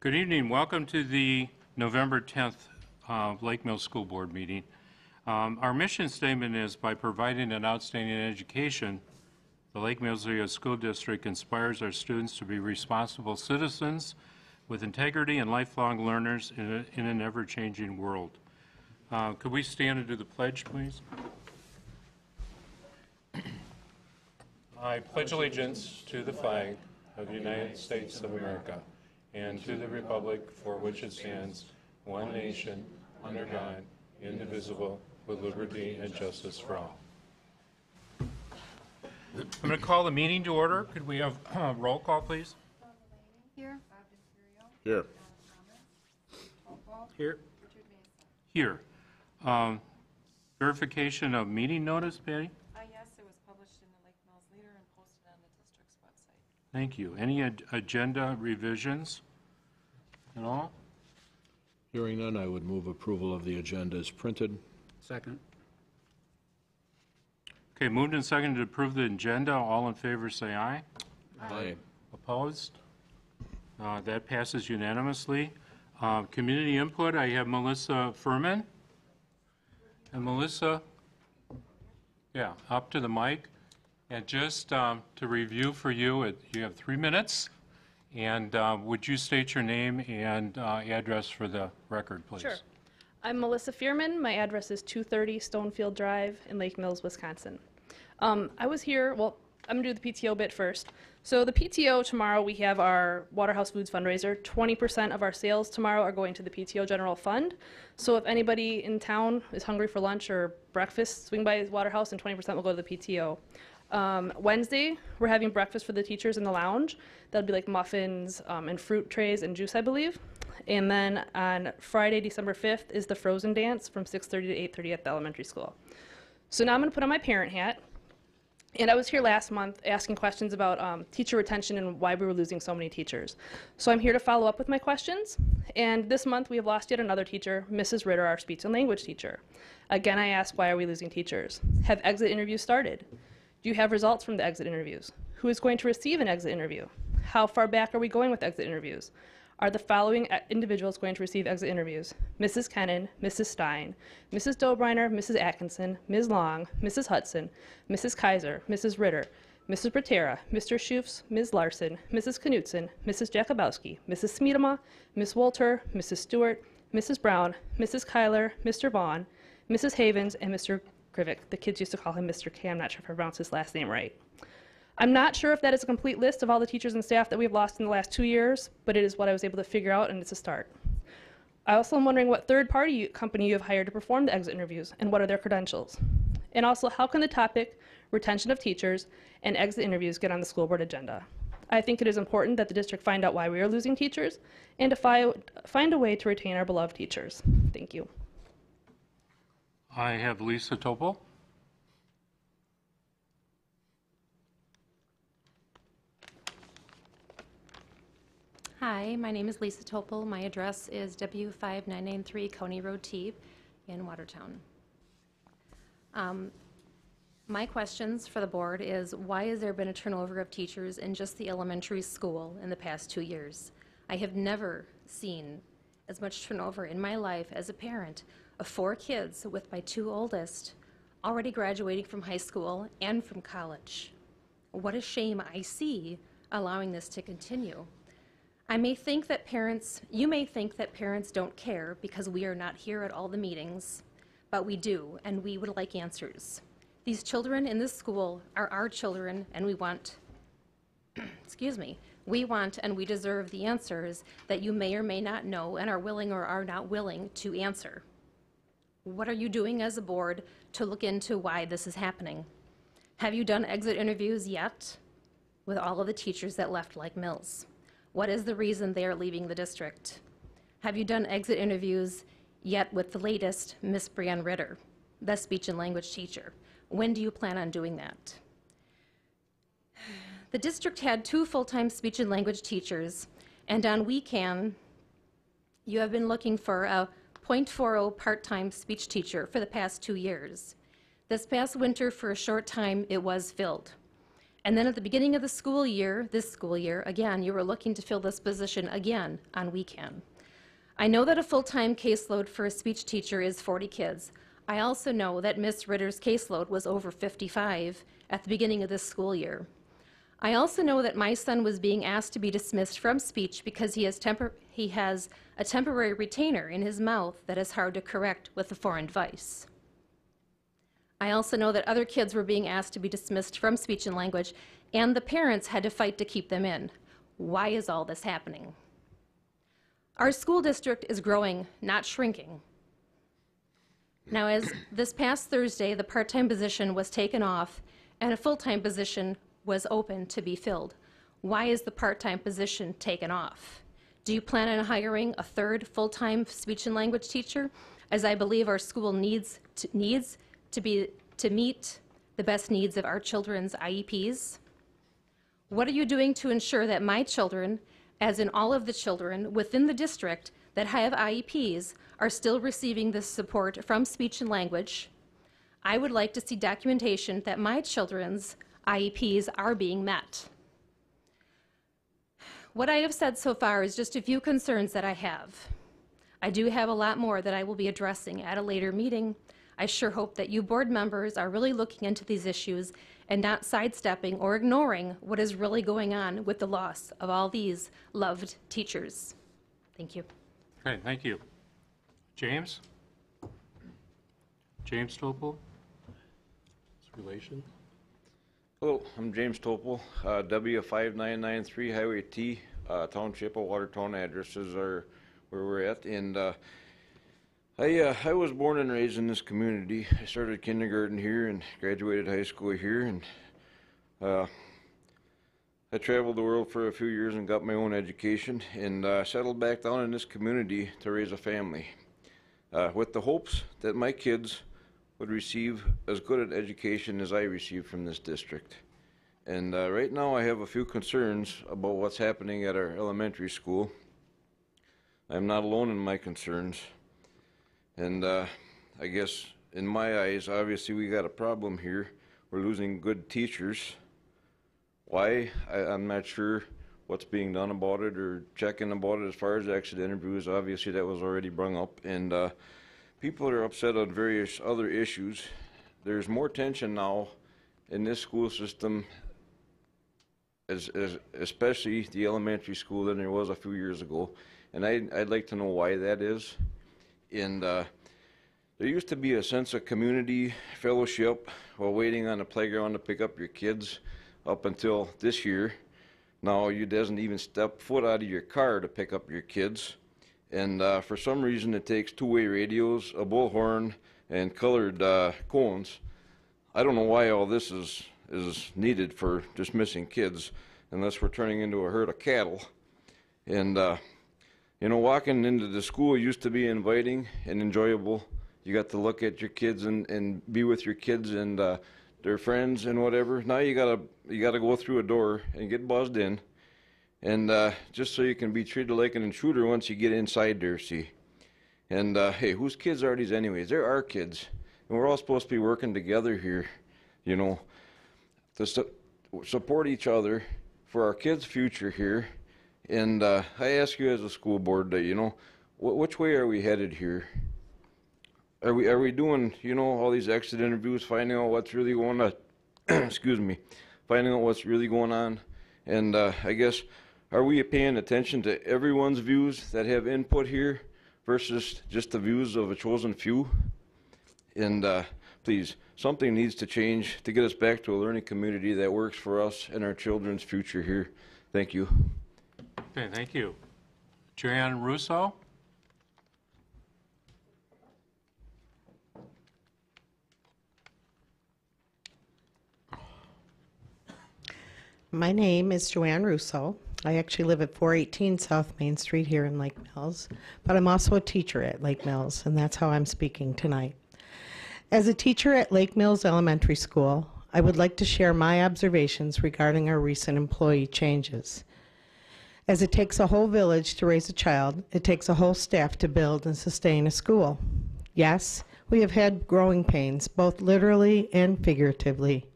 Good evening. Welcome to the November 10th Lake Mills School Board meeting. Our mission statement is, by providing an outstanding education, the Lake Mills Area School District inspires our students to be responsible citizens with integrity and lifelong learners in an ever-changing world. Could we stand and do the pledge, please? I pledge allegiance to the flag of the United States of America and to the republic for which it stands, one nation, under God, indivisible, with liberty and justice for all. I'm going to call the meeting to order. Could we have roll call, please? Here. Here. Here. Here. Verification of meeting notice, Patty? Yes, it was published in the Lake Mills Leader and posted on the district's website. Thank you. Any agenda revisions at all? Hearing none, I would move approval of the agenda as printed. Second. Okay, moved and seconded to approve the agenda. All in favor say aye. Aye. Opposed? That passes unanimously. Community input, I have Melissa Furman. And Melissa, yeah, up to the mic. And just to review for you, you have 3 minutes. And would you state your name and address for the record, please? Sure. I'm Melissa Fearman. My address is 230 Stonefield Drive in Lake Mills, Wisconsin. I was here, well, I'm going to do the PTO bit first. So the PTO tomorrow, we have our Waterhouse Foods fundraiser. 20% of our sales tomorrow are going to the PTO General Fund. So if anybody in town is hungry for lunch or breakfast, swing by Waterhouse and 20% will go to the PTO. Wednesday, we're having breakfast for the teachers in the lounge. That'll be like muffins and fruit trays and juice, I believe. And then on Friday, December 5th, is the Frozen Dance from 6:30 to 8:30 at the elementary school. So now I'm going to put on my parent hat. And I was here last month asking questions about teacher retention and why we were losing so many teachers. So I'm here to follow up with my questions. And this month we have lost yet another teacher, Mrs. Ritter, our speech and language teacher. Again, I asked, why are we losing teachers? Have exit interviews started? Do you have results from the exit interviews? Who is going to receive an exit interview? How far back are we going with exit interviews? Are the following individuals going to receive exit interviews? Mrs. Kennan, Mrs. Stein, Mrs. Dobriner, Mrs. Atkinson, Ms. Long, Mrs. Hudson, Mrs. Kaiser, Mrs. Ritter, Mrs. Bratera, Mr. Schufs, Ms. Larson, Mrs. Knutson, Mrs. Jakubowski, Mrs. Smiedema, Ms. Wolter, Mrs. Stewart, Mrs. Brown, Mrs. Kyler, Mr. Vaughn, Mrs. Havens, and Mr. Krivick. The kids used to call him Mr. K. I'm not sure if I pronounced his last name right. I'm not sure if that is a complete list of all the teachers and staff that we've lost in the last 2 years, but it is what I was able to figure out, and it's a start. I also am wondering what third-party company you have hired to perform the exit interviews, and what are their credentials? And also, how can the topic, retention of teachers, and exit interviews get on the school board agenda? I think it is important that the district find out why we are losing teachers, and to find a way to retain our beloved teachers. Thank you. I have Lisa Topol. Hi, my name is Lisa Topol. My address is W5993 County Road T in Watertown. My questions for the board is, why has there been a turnover of teachers in just the elementary school in the past 2 years? I have never seen as much turnover in my life as a parent of 4 kids, with my 2 oldest already graduating from high school and from college. What a shame I see allowing this to continue. You may think that parents don't care because we are not here at all the meetings, but we do, and we would like answers. These children in this school are our children, and we want, we want and we deserve the answers that you may or may not know and are willing or are not willing to answer. What are you doing as a board to look into why this is happening? Have you done exit interviews yet with all of the teachers that left Lake Mills? What is the reason they are leaving the district? Have you done exit interviews yet with the latest, Miss Brianne Ritter, the speech and language teacher? When do you plan on doing that? The district had 2 full-time speech and language teachers, and on WeCan, you have been looking for a .40 part-time speech teacher for the past 2 years. This past winter, for a short time, it was filled. And then at the beginning of the school year, this school year, again, you were looking to fill this position again on weekend. I know that a full-time caseload for a speech teacher is 40 kids. I also know that Ms. Ritter's caseload was over 55 at the beginning of this school year. I also know that my son was being asked to be dismissed from speech because he has a temporary retainer in his mouth that is hard to correct with a foreign device. I also know that other kids were being asked to be dismissed from speech and language, and the parents had to fight to keep them in. Why is all this happening? Our school district is growing, not shrinking. Now, as this past Thursday, the part-time position was taken off and a full-time position was open to be filled. Why is the part-time position taken off? Do you plan on hiring a third full-time speech and language teacher, as I believe our school needs to meet the best needs of our children's IEPs? What are you doing to ensure that my children, as in all of the children within the district that have IEPs, are still receiving this support from speech and language? I would like to see documentation that my children's IEPs are being met. What I have said so far is just a few concerns that I have. I do have a lot more that I will be addressing at a later meeting. I sure hope that you board members are really looking into these issues and not sidestepping or ignoring what is really going on with the loss of all these loved teachers. Thank you. Okay, thank you. James? James Topol? Relation? Hello, I'm James Topol, W5993 Highway T, Township of Watertown. Addresses are where we're at, and I was born and raised in this community. I started kindergarten here and graduated high school here, and I traveled the world for a few years and got my own education, and settled back down in this community to raise a family, with the hopes that my kids would receive as good an education as I received from this district. And right now I have a few concerns about what's happening at our elementary school. I'm not alone in my concerns. And I guess in my eyes, obviously we got a problem here. We're losing good teachers. Why? I'm not sure what's being done about it or checking about it as far as exit interviews. Obviously that was already brung up. And people are upset on various other issues. There's more tension now in this school system, especially the elementary school, than there was a few years ago. And I'd like to know why that is. And there used to be a sense of community, fellowship, while waiting on the playground to pick up your kids up until this year. Now you doesn't even step foot out of your car to pick up your kids. And for some reason it takes two-way radios, a bullhorn, and colored cones. I don't know why all this is needed for dismissing kids, unless we're turning into a herd of cattle. And you know, walking into the school used to be inviting and enjoyable. You got to look at your kids and be with your kids and their friends and whatever. Now you gotta go through a door and get buzzed in. And just so you can be treated like an intruder once you get inside there, see. And hey, whose kids are these anyways? They're our kids. And we're all supposed to be working together here, you know, to support each other for our kids' future here. And I ask you as a school board that, you know, which way are we headed here? Are we doing, you know, all these exit interviews, finding out what's really going on, excuse me, finding out what's really going on? And I guess, are we paying attention to everyone's views that have input here versus just the views of a chosen few? And please, something needs to change to get us back to a learning community that works for us and our children's future here. Thank you. Okay, thank you. Joanne Russo? My name is Joanne Russo. I actually live at 418 South Main Street here in Lake Mills, but I'm also a teacher at Lake Mills, and that's how I'm speaking tonight. As a teacher at Lake Mills Elementary School, I would like to share my observations regarding our recent employee changes. As it takes a whole village to raise a child, it takes a whole staff to build and sustain a school. Yes, we have had growing pains, both literally and figuratively.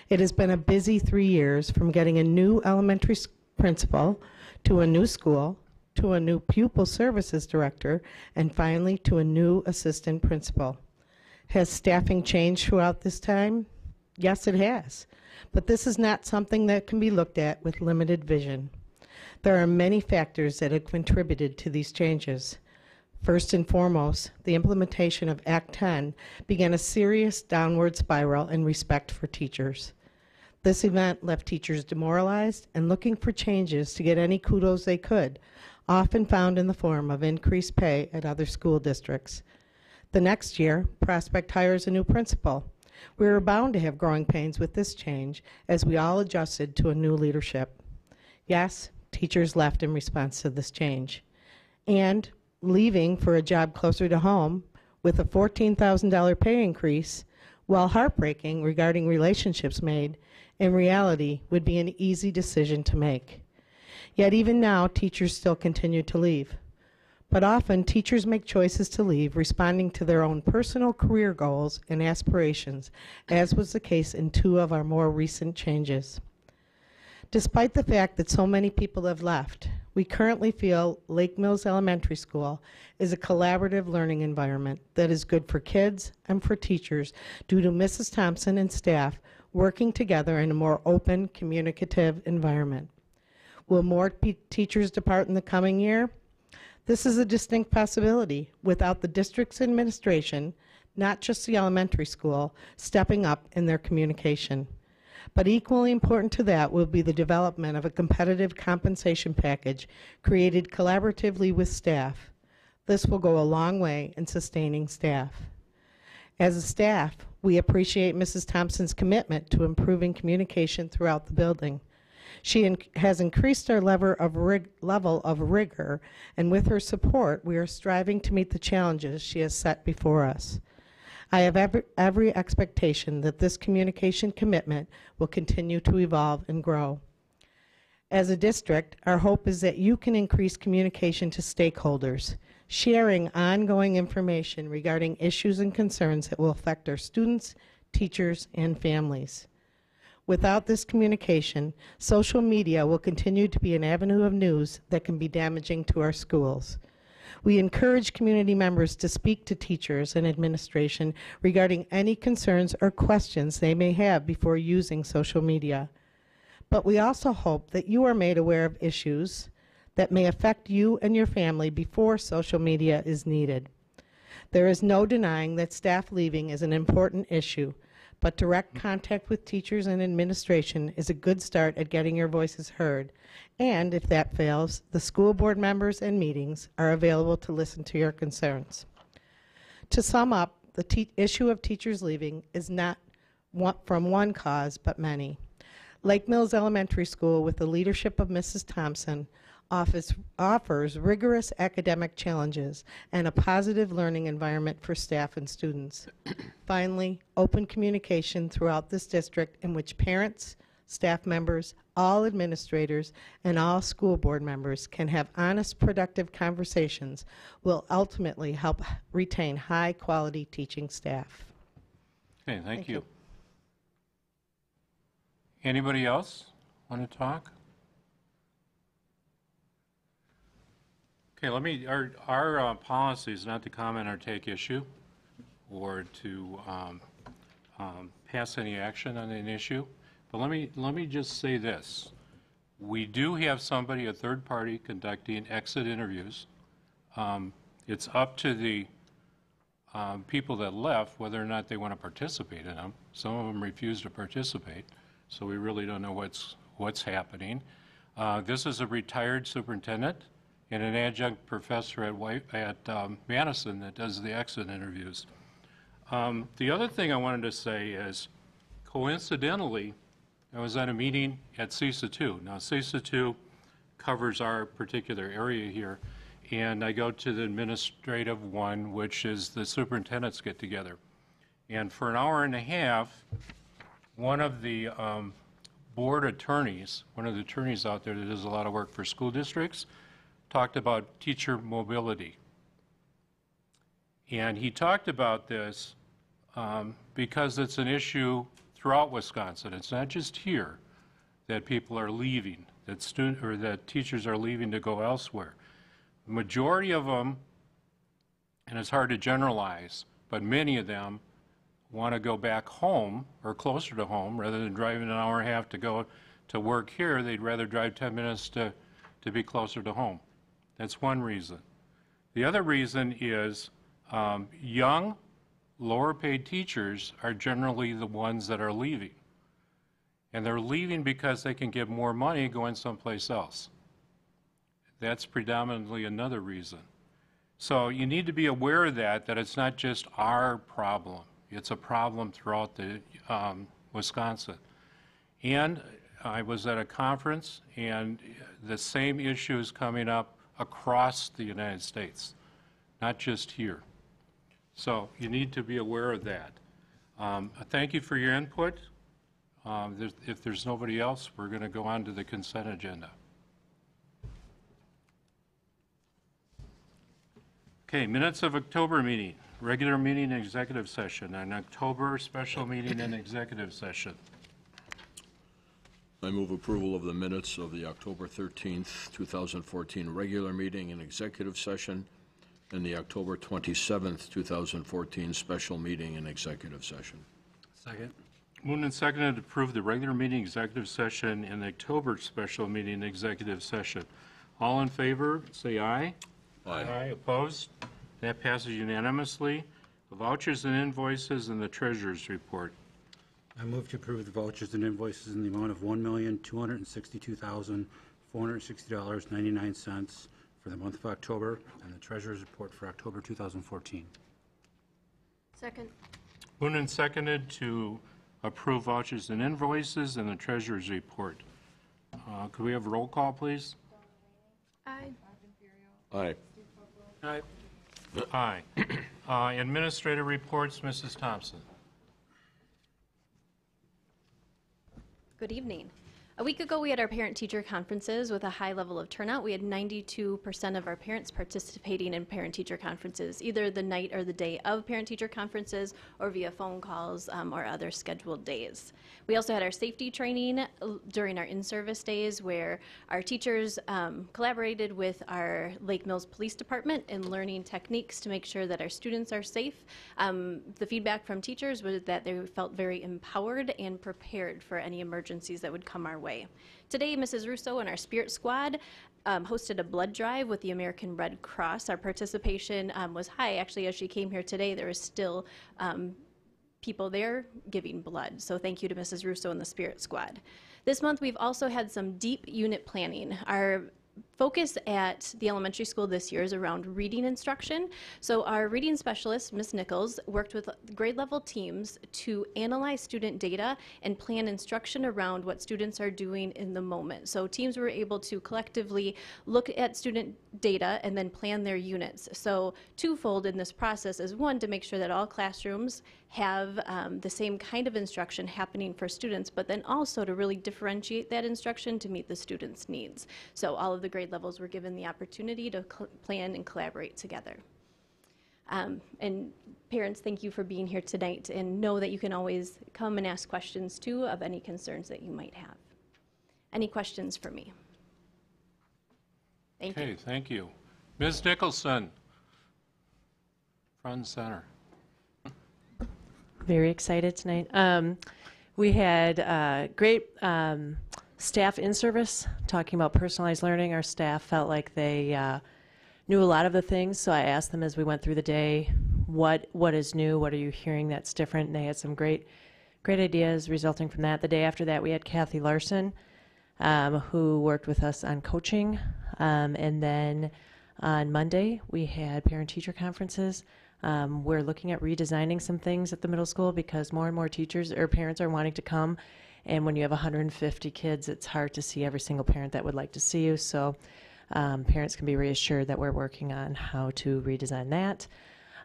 It has been a busy 3 years, from getting a new elementary principal to a new school, to a new pupil services director, and finally to a new assistant principal. Has staffing changed throughout this time? Yes, it has. But this is not something that can be looked at with limited vision. There are many factors that have contributed to these changes. First and foremost, the implementation of Act 10 began a serious downward spiral in respect for teachers. This event left teachers demoralized and looking for changes to get any kudos they could, often found in the form of increased pay at other school districts. The next year, Prospect hires a new principal. We were bound to have growing pains with this change as we all adjusted to a new leadership. Yes, teachers left in response to this change. And leaving for a job closer to home with a $14,000 pay increase, while heartbreaking regarding relationships made, in reality would be an easy decision to make. Yet even now, teachers still continue to leave. But often, teachers make choices to leave responding to their own personal career goals and aspirations, as was the case in 2 of our more recent changes. Despite the fact that so many people have left, we currently feel Lake Mills Elementary School is a collaborative learning environment that is good for kids and for teachers due to Mrs. Thompson and staff working together in a more open, communicative environment. Will more teachers depart in the coming year? This is a distinct possibility without the district's administration, not just the elementary school, stepping up in their communication. But equally important to that will be the development of a competitive compensation package created collaboratively with staff. This will go a long way in sustaining staff. As a staff, we appreciate Mrs. Thompson's commitment to improving communication throughout the building. She has increased our level of rigor, and with her support, we are striving to meet the challenges she has set before us. I have every expectation that this communication commitment will continue to evolve and grow. As a district, our hope is that you can increase communication to stakeholders, sharing ongoing information regarding issues and concerns that will affect our students, teachers, and families. Without this communication, social media will continue to be an avenue of news that can be damaging to our schools. We encourage community members to speak to teachers and administration regarding any concerns or questions they may have before using social media. But we also hope that you are made aware of issues that may affect you and your family before social media is needed. There is no denying that staff leaving is an important issue, but direct contact with teachers and administration is a good start at getting your voices heard. And if that fails, the school board members and meetings are available to listen to your concerns. To sum up, the issue of teachers leaving is not from one cause, but many. Lake Mills Elementary School, with the leadership of Mrs. Thompson, offers rigorous academic challenges and a positive learning environment for staff and students. Finally, open communication throughout this district in which parents, staff members, all administrators, and all school board members can have honest, productive conversations will ultimately help retain high-quality teaching staff. Okay, thank you. Anybody else want to talk? Okay, our policy is not to comment or take issue or to pass any action on an issue. But let me just say this. We do have somebody, a third party, conducting exit interviews. It's up to the people that left whether or not they want to participate in them. Some of them refuse to participate, so we really don't know what's happening. This is a retired superintendent and an adjunct professor at Madison that does the exit interviews. The other thing I wanted to say is, coincidentally, I was at a meeting at CESA 2. Now, CESA 2 covers our particular area here, and I go to the administrative one, which is the superintendents get together. And for an hour and a half, one of the board attorneys, one of the attorneys out there that does a lot of work for school districts, talked about teacher mobility. And he talked about this because it's an issue throughout Wisconsin. It's not just here that people are leaving, that teachers are leaving to go elsewhere. The majority of them, and it's hard to generalize, but many of them want to go back home or closer to home rather than driving an hour and a half to go to work here. They'd rather drive 10 minutes to be closer to home. That's one reason. The other reason is young, lower paid teachers are generally the ones that are leaving. And they're leaving because they can get more money going someplace else. That's predominantly another reason. So you need to be aware of that it's not just our problem. It's a problem throughout the Wisconsin. And I was at a conference, and the same issue is coming up across the United States, not just here. So you need to be aware of that. Thank you for your input. If there's nobody else, we're going to go on to the consent agenda. Okay, minutes of October meeting, regular meeting, executive session, and October special meeting and executive session. I move approval of the minutes of the October 13th, 2014 regular meeting and executive session, and the October 27th, 2014 special meeting and executive session. Second. Moved and seconded to approve the regular meeting, executive session, and the October special meeting, executive session. All in favor, say aye. Aye. Opposed? That passes unanimously. The vouchers and invoices and the treasurer's report. I move to approve the vouchers and invoices in the amount of $1,262,460.99 for the month of October, and the treasurer's report for October 2014. Second. Moved and seconded to approve vouchers and invoices and the treasurer's report. Could we have a roll call, please? Aye. Aye. Aye. Administrative reports, Mrs. Thompson. Good evening. A week ago, we had our parent-teacher conferences with a high level of turnout. We had 92% of our parents participating in parent-teacher conferences, either the night or the day of parent-teacher conferences or via phone calls or other scheduled days. We also had our safety training during our in-service days where our teachers collaborated with our Lake Mills Police Department in learning techniques to make sure that our students are safe. The feedback from teachers was that they felt very empowered and prepared for any emergencies that would come our way. Today, Mrs. Russo and our Spirit Squad hosted a blood drive with the American Red Cross. Our participation was high. Actually, as she came here today, there was still people there giving blood. So thank you to Mrs. Russo and the Spirit Squad. This month, we've also had some deep unit planning. Our focus at the elementary school this year is around reading instruction. So our reading specialist, Ms. Nichols, worked with grade level teams to analyze student data and plan instruction around what students are doing in the moment. So teams were able to collectively look at student data and then plan their units. So twofold in this process is one, to make sure that all classrooms have the same kind of instruction happening for students, but then also to really differentiate that instruction to meet the students' needs. So all of the grade levels were given the opportunity to plan and collaborate together. And parents, thank you for being here tonight, and know that you can always come and ask questions too of any concerns that you might have. Any questions for me? Thank you. Okay, thank you. Ms. Nicholson, front and center. Very excited tonight. We had great staff in service talking about personalized learning. Our staff felt like they knew a lot of the things, so I asked them as we went through the day, what is new, what are you hearing that's different, and they had some great ideas resulting from that. The day after that, we had Kathy Larson, who worked with us on coaching, and then on Monday, we had parent-teacher conferences. We're looking at redesigning some things at the middle school because more and more teachers or parents are wanting to come, and when you have 150 kids, it's hard to see every single parent that would like to see you, so parents can be reassured that we're working on how to redesign that.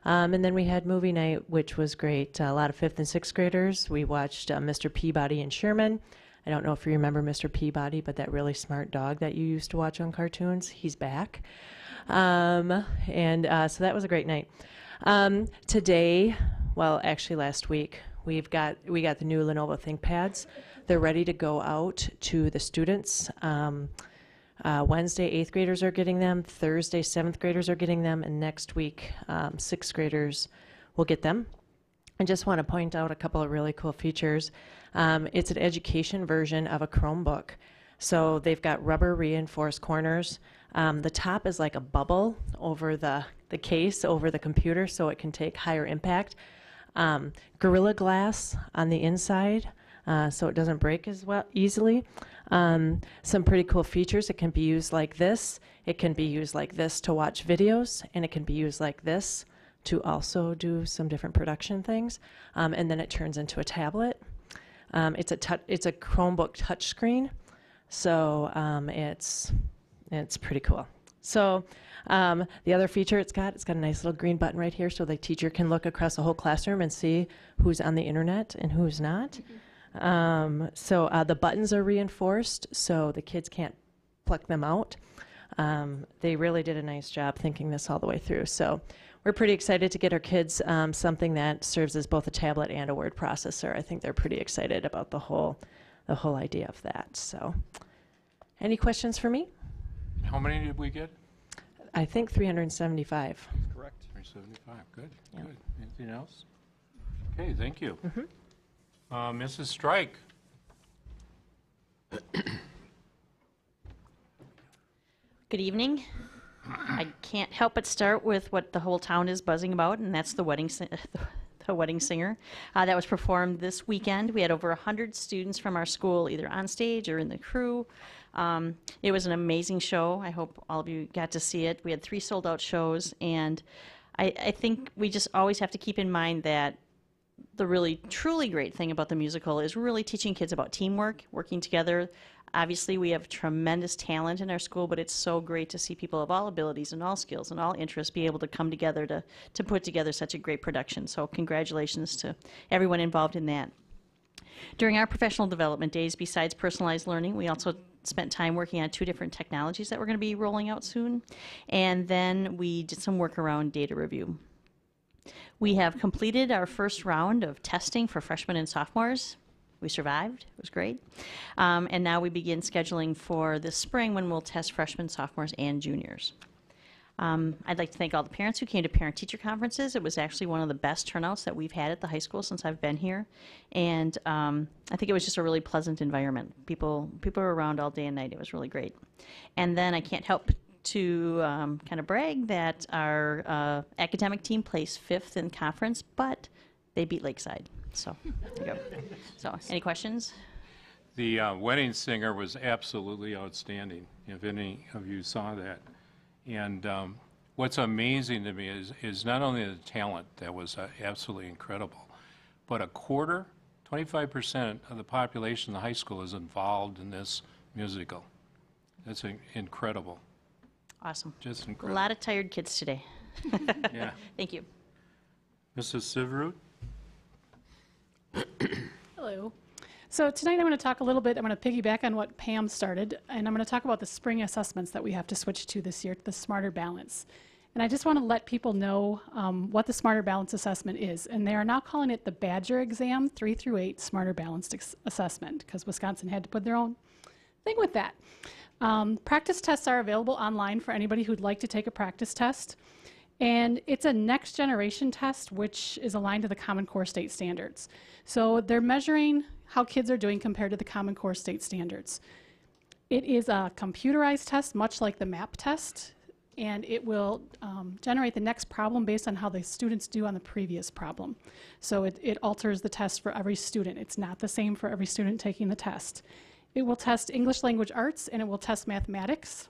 And then we had movie night, which was great. A lot of 5th and 6th graders. We watched Mr. Peabody and Sherman. I don't know if you remember Mr. Peabody, but that really smart dog that you used to watch on cartoons, he's back. So that was a great night. Today, well, actually last week, we got the new Lenovo ThinkPads. They're ready to go out to the students. Wednesday, 8th graders are getting them. Thursday, 7th graders are getting them. And next week, 6th graders will get them. I just want to point out a couple of really cool features. It's an education version of a Chromebook. So they've got rubber reinforced corners. The top is like a bubble over the case, over the computer, so it can take higher impact. Gorilla Glass on the inside, so it doesn't break as well easily. Some pretty cool features. It can be used like this. It can be used like this to watch videos, and it can be used like this to also do some different production things. And then it turns into a tablet. It's a Chromebook touchscreen, so it's pretty cool. So the other feature it's got a nice little green button right here, so the teacher can look across the whole classroom and see who's on the internet and who's not. So the buttons are reinforced, so the kids can't pluck them out. They really did a nice job thinking this all the way through. So we're pretty excited to get our kids something that serves as both a tablet and a word processor. I think they're pretty excited about the whole idea of that. So, any questions for me? How many did we get? I think 375. Correct. 375, good, Yeah. good. Anything else? Okay, thank you. Mrs. Strike? Good evening. I can't help but start with what the whole town is buzzing about, and that's the wedding the wedding singer. That was performed this weekend. We had over 100 students from our school either on stage or in the crew. It was an amazing show. I hope all of you got to see it. We had 3 sold-out shows, and I think we just always have to keep in mind that the really, truly great thing about the musical is really teaching kids about teamwork, working together. Obviously, we have tremendous talent in our school, but it's so great to see people of all abilities and all skills and all interests be able to come together to put together such a great production. So congratulations to everyone involved in that. During our professional development days, besides personalized learning, we also spent time working on 2 different technologies that we're going to be rolling out soon. And then we did some work around data review. We have completed our first round of testing for freshmen and sophomores. We survived. It was great. And now we begin scheduling for this spring when we'll test freshmen, sophomores, and juniors. I'd like to thank all the parents who came to parent-teacher conferences. It was actually one of the best turnouts that we've had at the high school since I've been here. And I think it was just a really pleasant environment. People were around all day and night. It was really great. And then I can't help to kind of brag that our academic team placed 5th in conference, but they beat Lakeside. So there you go. So any questions? The wedding singer was absolutely outstanding, if any of you saw that. And what's amazing to me is not only the talent that was absolutely incredible, but 25% of the population of the high school is involved in this musical. That's incredible. Awesome. Just A incredible. lot of tired kids today. Yeah. Thank you. Mrs. Siverud? Hello. So tonight I'm going to talk a little bit, I'm going to piggyback on what Pam started, and I'm going to talk about the spring assessments that we have to switch to this year, the Smarter Balance. And I just want to let people know what the Smarter Balance assessment is. And they are now calling it the Badger Exam 3 through 8 Smarter Balanced Assessment, because Wisconsin had to put their own thing with that. Practice tests are available online for anybody who'd like to take a practice test. And it's a next generation test, which is aligned to the Common Core state standards. So they're measuring how kids are doing compared to the Common Core state standards. It is a computerized test, much like the MAP test, and it will generate the next problem based on how the students do on the previous problem. So it alters the test for every student. It's not the same for every student taking the test. It will test English language arts, and it will test mathematics.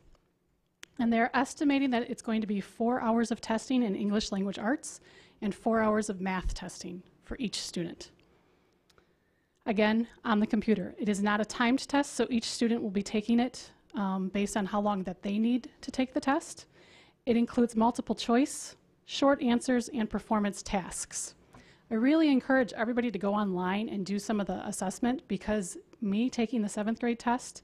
And they're estimating that it's going to be 4 hours of testing in English language arts and 4 hours of math testing for each student. Again, on the computer. It is not a timed test, so each student will be taking it based on how long that they need to take the test. It includes multiple choice, short answers, and performance tasks. I really encourage everybody to go online and do some of the assessment, because me taking the 7th grade test,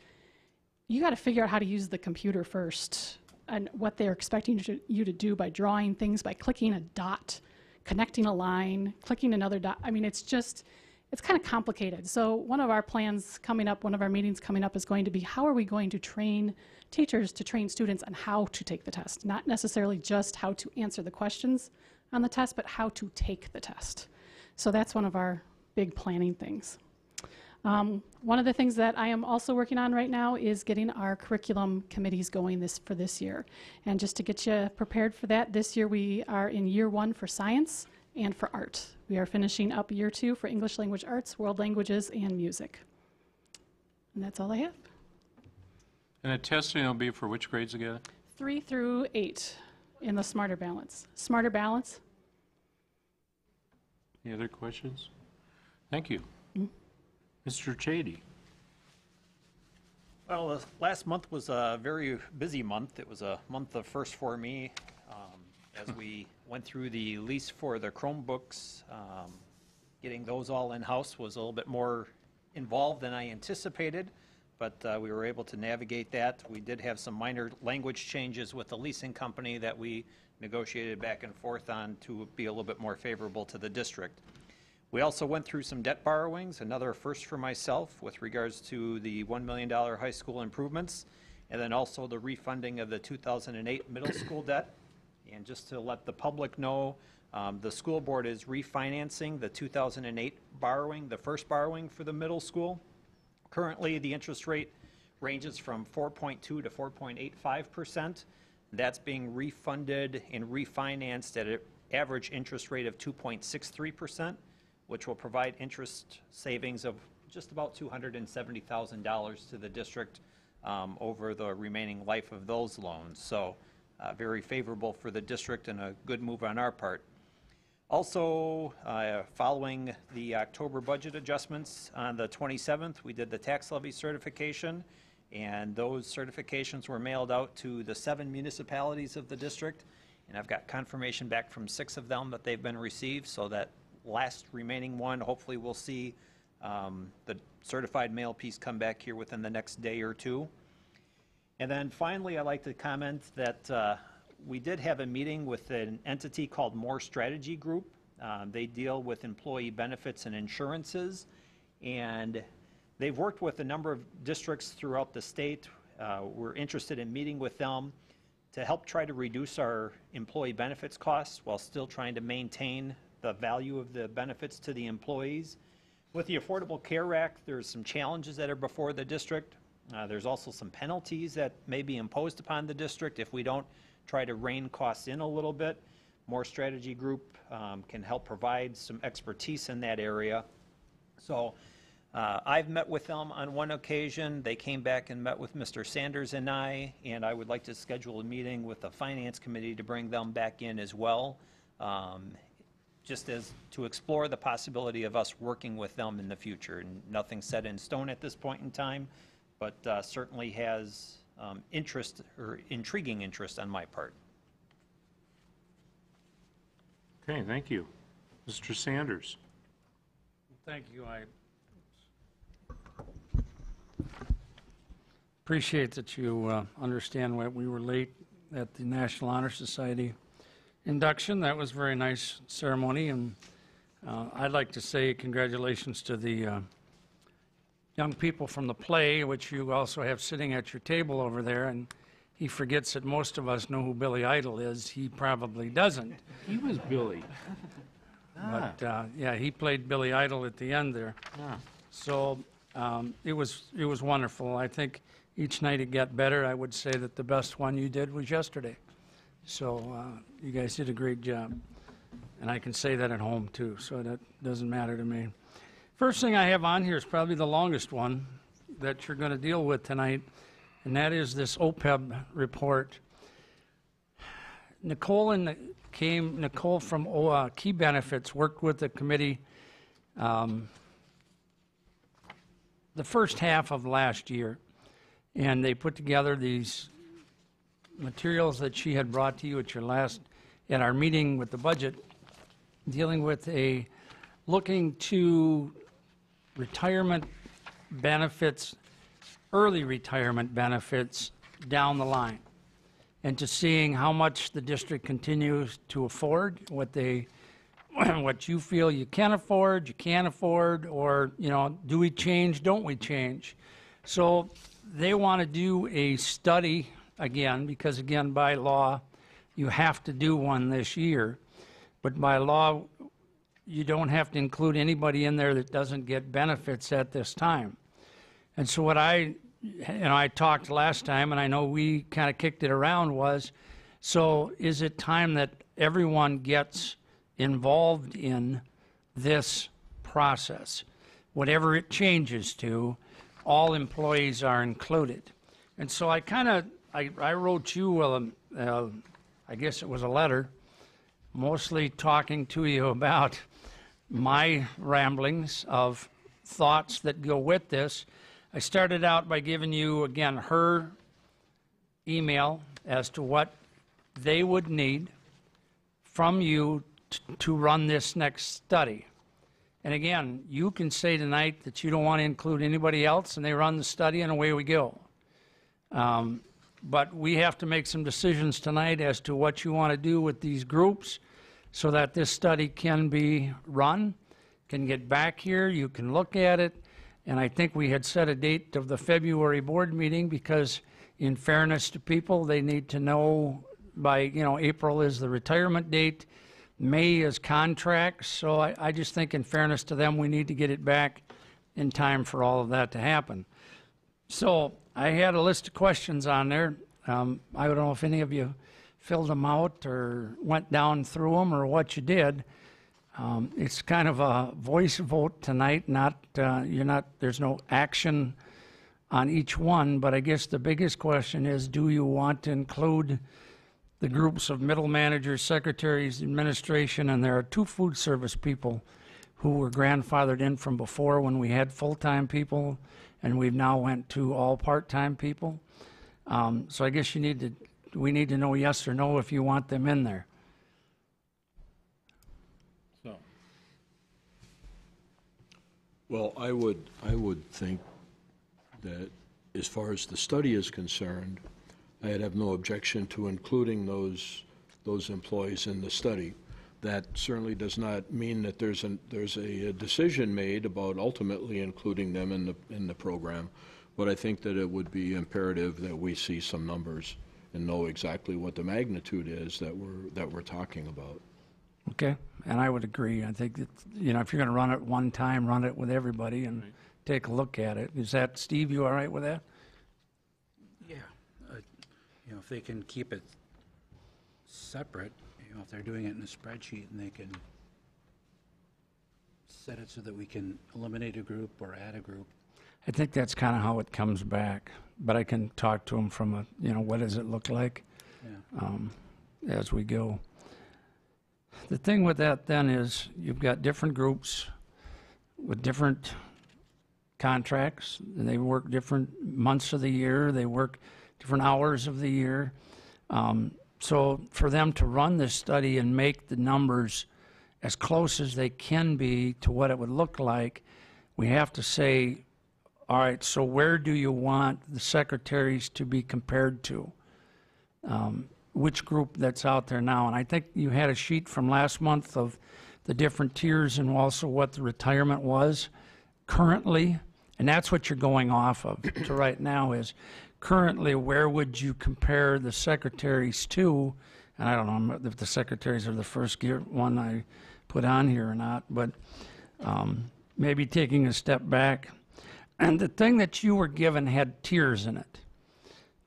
you got to figure out how to use the computer first and what they're expecting you to do by drawing things, by clicking a dot, connecting a line, clicking another dot. I mean, it's kind of complicated. So one of our plans coming up, one of our meetings coming up is going to be how are we going to train teachers to train students on how to take the test, not necessarily just how to answer the questions on the test, but how to take the test. So that's one of our big planning things. One of the things that I am also working on right now is getting our curriculum committees going for this year. And just to get you prepared for that, this year we are in year 1 for science and for art. We are finishing up year 2 for English language arts, world languages, and music. And that's all I have. And the testing will be for which grades again? 3 through 8 in the Smarter Balance. Smarter Balance. Any other questions? Thank you. Mr. Chady. Well, last month was a very busy month. It was a month of first for me as we went through the lease for the Chromebooks. Getting those all in-house was a little bit more involved than I anticipated, but we were able to navigate that. We did have some minor language changes with the leasing company that we negotiated back and forth on to be a little bit more favorable to the district. We also went through some debt borrowings, another first for myself with regards to the $1 million high school improvements, and then also the refunding of the 2008 middle school debt. And just to let the public know, the school board is refinancing the 2008 borrowing, the first borrowing for the middle school. Currently, the interest rate ranges from 4.2 to 4.85%. That's being refunded and refinanced at an average interest rate of 2.63%. which will provide interest savings of just about $270,000 to the district over the remaining life of those loans. So very favorable for the district and a good move on our part. Also, following the October budget adjustments on the 27th, we did the tax levy certification, and those certifications were mailed out to the 7 municipalities of the district, and I've got confirmation back from 6 of them that they've been received, so that last remaining one, hopefully we'll see the certified mail piece come back here within the next day or two. And then finally, I'd like to comment that we did have a meeting with an entity called More Strategy Group. They deal with employee benefits and insurances, and they've worked with a number of districts throughout the state. We're interested in meeting with them to help try to reduce our employee benefits costs while still trying to maintain the value of the benefits to the employees. With the Affordable Care Act, there's some challenges that are before the district. There's also some penalties that may be imposed upon the district if we don't try to rein costs in a little bit. More Strategy Group can help provide some expertise in that area. So I've met with them on one occasion. They came back and met with Mr. Sanders and I would like to schedule a meeting with the Finance Committee to bring them back in as well. Just as to explore the possibility of us working with them in the future. And nothing set in stone at this point in time, but certainly has interest or intriguing interest on my part. Okay, thank you. Mr. Sanders. Thank you. I appreciate that you understand why we were late at the National Honor Society induction. That was a very nice ceremony, and I'd like to say congratulations to the young people from the play, which you also have sitting at your table over there, and he forgets that most of us know who Billy Idol is. He probably doesn't. He was Billy. But yeah, he played Billy Idol at the end there. So it was wonderful. I think each night it got better. I would say that the best one you did was yesterday. So you guys did a great job. And I can say that at home too, so that doesn't matter to me. First thing I have on here is probably the longest one that you're going to deal with tonight, and that is this OPEB report. Nicole from Key Benefits worked with the committee the first half of last year, and they put together these materials that she had brought to you at our meeting with the budget, dealing with looking to retirement benefits, early retirement benefits down the line, and to seeing how much the district continues to afford, what they what you feel you can afford, you can't afford, or, you know, do we change, don't we change? So they want to do a study again, because again, by law, you have to do one this year. But by law, you don't have to include anybody in there that doesn't get benefits at this time. And so what I talked last time, and I know we kind of kicked it around, was, so is it time that everyone gets involved in this process? Whatever it changes to, all employees are included. And so I wrote you, I guess it was a letter, mostly talking to you about my ramblings of thoughts that go with this. I started out by giving you, again, her email as to what they would need from you to run this next study. And again, you can say tonight that you don't want to include anybody else, and they run the study, and away we go. But we have to make some decisions tonight as to what you want to do with these groups so that this study can be run, can get back here, you can look at it. And I think we had set a date of the February board meeting because, in fairness to people, they need to know by, you know, April is the retirement date, May is contracts. So I just think, in fairness to them, we need to get it back in time for all of that to happen. So I had a list of questions on there. I don't know if any of you filled them out or went down through them or what you did. It's kind of a voice vote tonight, there's no action on each one, but I guess the biggest question is, do you want to include the groups of middle managers, secretaries, administration, and there are 2 food service people who were grandfathered in from before when we had full-time people, and we've now went to all part-time people. So I guess we need to know yes or no if you want them in there. Well, I would think that as far as the study is concerned, I'd have no objection to including those employees in the study. That certainly does not mean that there's a decision made about ultimately including them in the program, but I think that it would be imperative that we see some numbers and know exactly what the magnitude is that we're talking about. Okay, and I would agree. I think that, you know, if you're going to run it one time, run it with everybody and take a look at it. Is that, Steve, you all right with that? Yeah. You know, if they can keep it separate, you know, if they're doing it in a spreadsheet and they can set it so that we can eliminate a group or add a group. I think that's kind of how it comes back, but I can talk to them from what does it look like as we go. The thing with that then is you've got different groups with different contracts, and they work different months of the year, they work different hours of the year. So for them to run this study and make the numbers as close as they can be to what it would look like, we have to say, all right, so where do you want the secretaries to be compared to? Which group that's out there now. And I think you had a sheet from last month of the different tiers and also what the retirement was currently. And that's what you're going off of to right now is currently where would you compare the secretaries to? And I don't know if the secretaries are the first one I put on here or not, but maybe taking a step back. And the thing that you were given had tiers in it.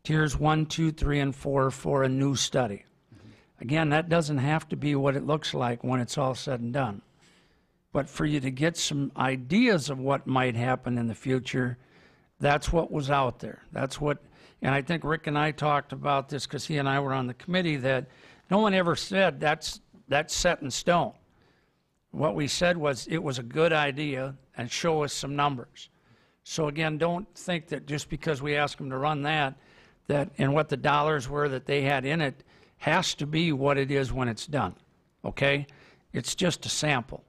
Tiers 1, 2, 3, and 4 for a new study. Again, that doesn't have to be what it looks like when it's all said and done. But for you to get some ideas of what might happen in the future, that's what was out there. That's what, and I think Rick and I talked about this because he and I were on the committee, that no one ever said that's set in stone. What we said was it was a good idea and show us some numbers. So again, don't think that just because we asked them to run that and what the dollars were that they had in it has to be what it is when it's done, okay? It's just a sample.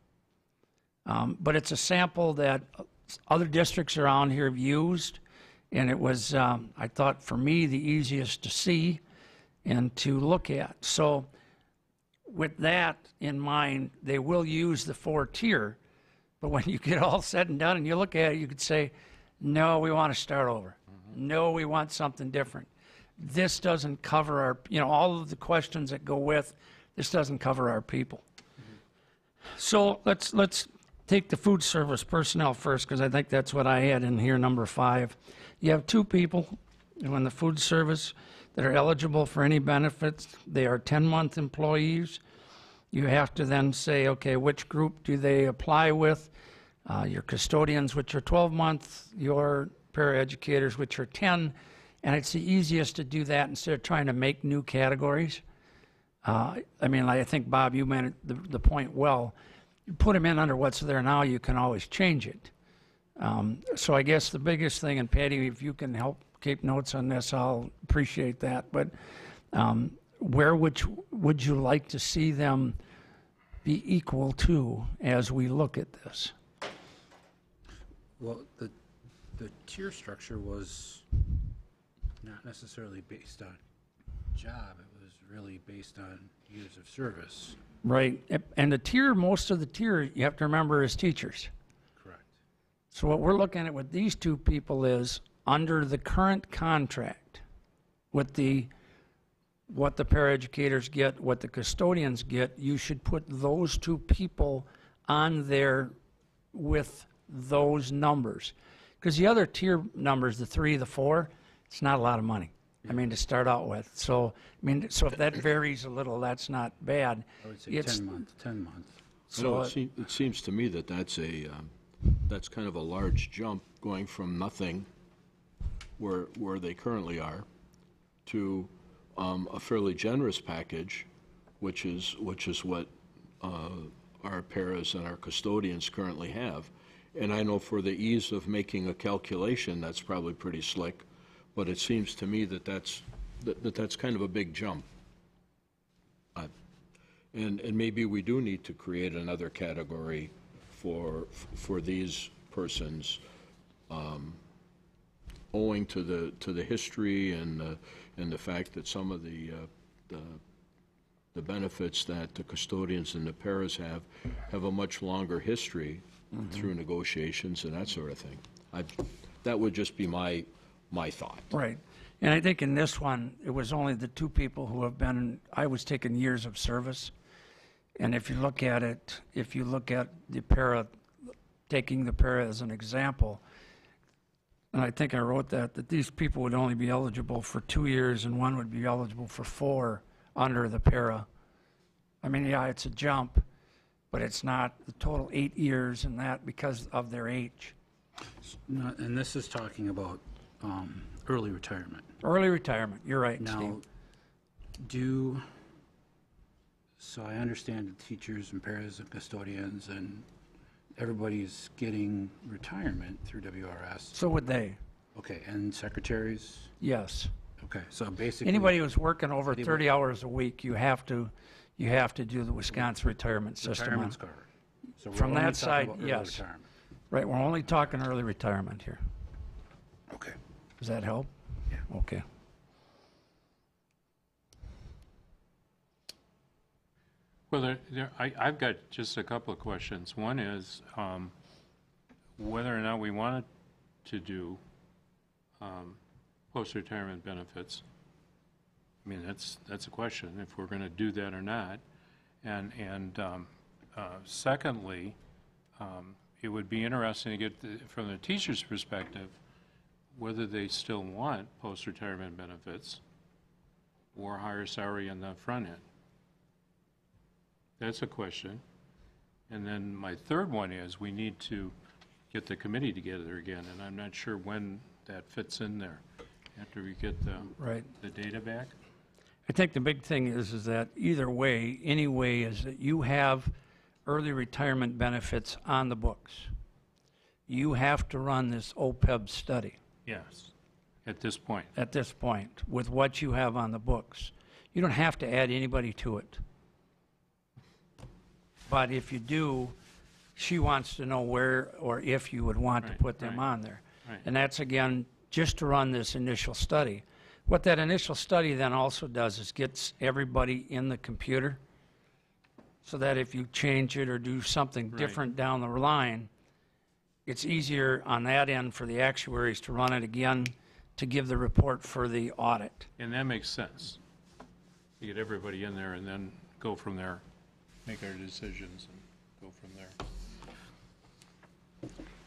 But it's a sample that other districts around here have used, and it was, I thought, for me, the easiest to see and to look at. So with that in mind, they will use the 4-tier, but when you get all said and done and you look at it, you could say, no, we want to start over. No, we want something different. This doesn't cover our, all of the questions that go with, this doesn't cover our people. So let's take the food service personnel first, because I think that's what I had in here, number 5. You have 2 people in the food service that are eligible for any benefits. They are 10-month employees. You have to then say, okay, which group do they apply with? Your custodians, which are 12-month, your paraeducators, which are 10, and it's the easiest to do that instead of trying to make new categories. I think, Bob, you made the point well. You put them in under what's there now, you can always change it. So I guess the biggest thing, and Patty, if you can help keep notes on this, I'll appreciate that. But where would you like to see them be equal to as we look at this? Well, the tier structure was not necessarily based on job. It was really based on years of service. Right. And the tier, most of the tier, you have to remember, is teachers. Correct. So what we're looking at with these 2 people is, under the current contract, with what the paraeducators get, what the custodians get, you should put those 2 people on there with those numbers. Because the other tier numbers, the 3, the 4, it's not a lot of money. To start out with. So, so if that varies a little, that's not bad. I would say 10 months. So it seems to me that that's kind of a large jump, going from nothing, where they currently are, to a fairly generous package, which is what our paras and our custodians currently have. And I know for the ease of making a calculation, that's probably pretty slick, but it seems to me that's kind of a big jump. And maybe we do need to create another category for these persons, owing to the history and the fact that some of the benefits that the custodians and the paras have a much longer history through negotiations and that sort of thing. That would just be my thought. Right. And I think in this one, it was only the 2 people who have been, I was taking years of service. And if you look at it, if you look at the para, taking the para as an example, and I think I wrote that these people would only be eligible for 2 years and one would be eligible for 4 under the para. Yeah, it's a jump, but it's not the total 8 years and that because of their age. And this is talking about early retirement. Early retirement, you're right, now, Steve. So I understand the teachers and paras and custodians and everybody's getting retirement through WRS. So would they. Okay, and secretaries? Yes. Okay, so basically... Anybody who's working over 30 hours a week, you have to do the Wisconsin retirement system. Retirement's covered. So from that side, yes. Retirement. Right, we're only talking early retirement here. Okay. Does that help? Yeah. Okay. Well, I've got just a couple of questions. One is whether or not we wanted to do post-retirement benefits. That's a question, if we're going to do that or not. And secondly, it would be interesting to get from the teacher's perspective whether they still want post-retirement benefits or higher salary in the front end. That's a question. And then my third one is we need to get the committee together again, and I'm not sure when that fits in there after we get the data back. I think the big thing is that either way, any way, is that you have early retirement benefits on the books. You have to run this OPEB study. Yes, at this point. At this point, with what you have on the books. You don't have to add anybody to it. But if you do, she wants to know where or if you would want to put them on there. Right. And that's, again, just to run this initial study. What that initial study then also does is gets everybody in the computer so that if you change it or do something Right. different down the line, it's easier on that end for the actuaries to run it again to give the report for the audit. And that makes sense. You get everybody in there and then go from there, make our decisions and go from there.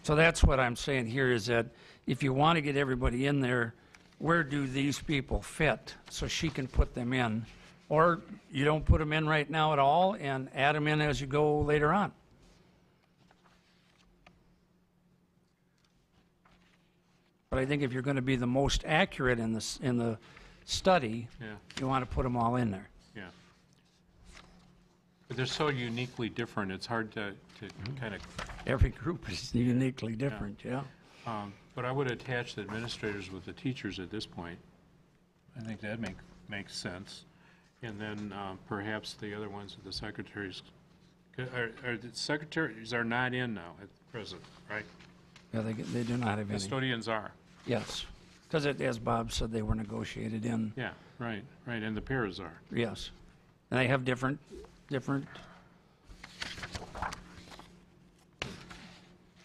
So that's what I'm saying here is that if you want to get everybody in there, where do these people fit so she can put them in? Or you don't put them in right now at all and add them in as you go later on. But I think if you're going to be the most accurate in the study, Yeah. you want to put them all in there. Yeah. But they're so uniquely different, it's hard to kind of, Every group is uniquely different, yeah. but I would attach the administrators with the teachers at this point. I think that makes sense. And then perhaps the other ones, the secretaries, are the secretaries are not in now at present, right? Yeah, they do not have any. Custodians are. Yes, because as Bob said, they were negotiated in. Yeah, right, and the paras are. Yes, and they have different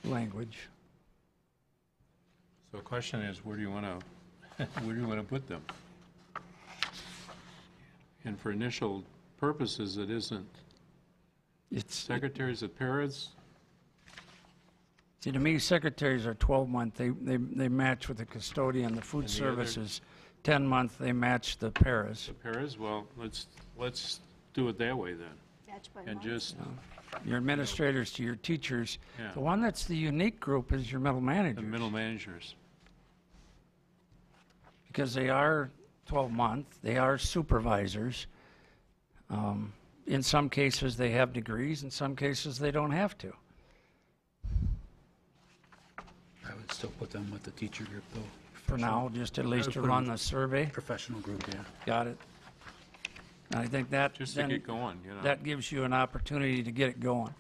language. So the question is, where do you want to put them? And for initial purposes, it isn't. It's Secretaries of paras, See, to me, secretaries are 12-month. They match with the custodian. The food And the other- service is 10-month. They match the paras. the paras, well, let's do it that way then. And just, Your administrators to your teachers. Yeah. The one that's the unique group is your middle the managers. middle managers. Because they are 12-month. They are supervisors. In some cases, they have degrees. In some cases, they don't have to. I would still put them with the teacher group, though. For now, just at least would to put 'em run the survey. Professional group, yeah. Got it. And I think that Just to then get going, you know. that gives you an opportunity to get it going.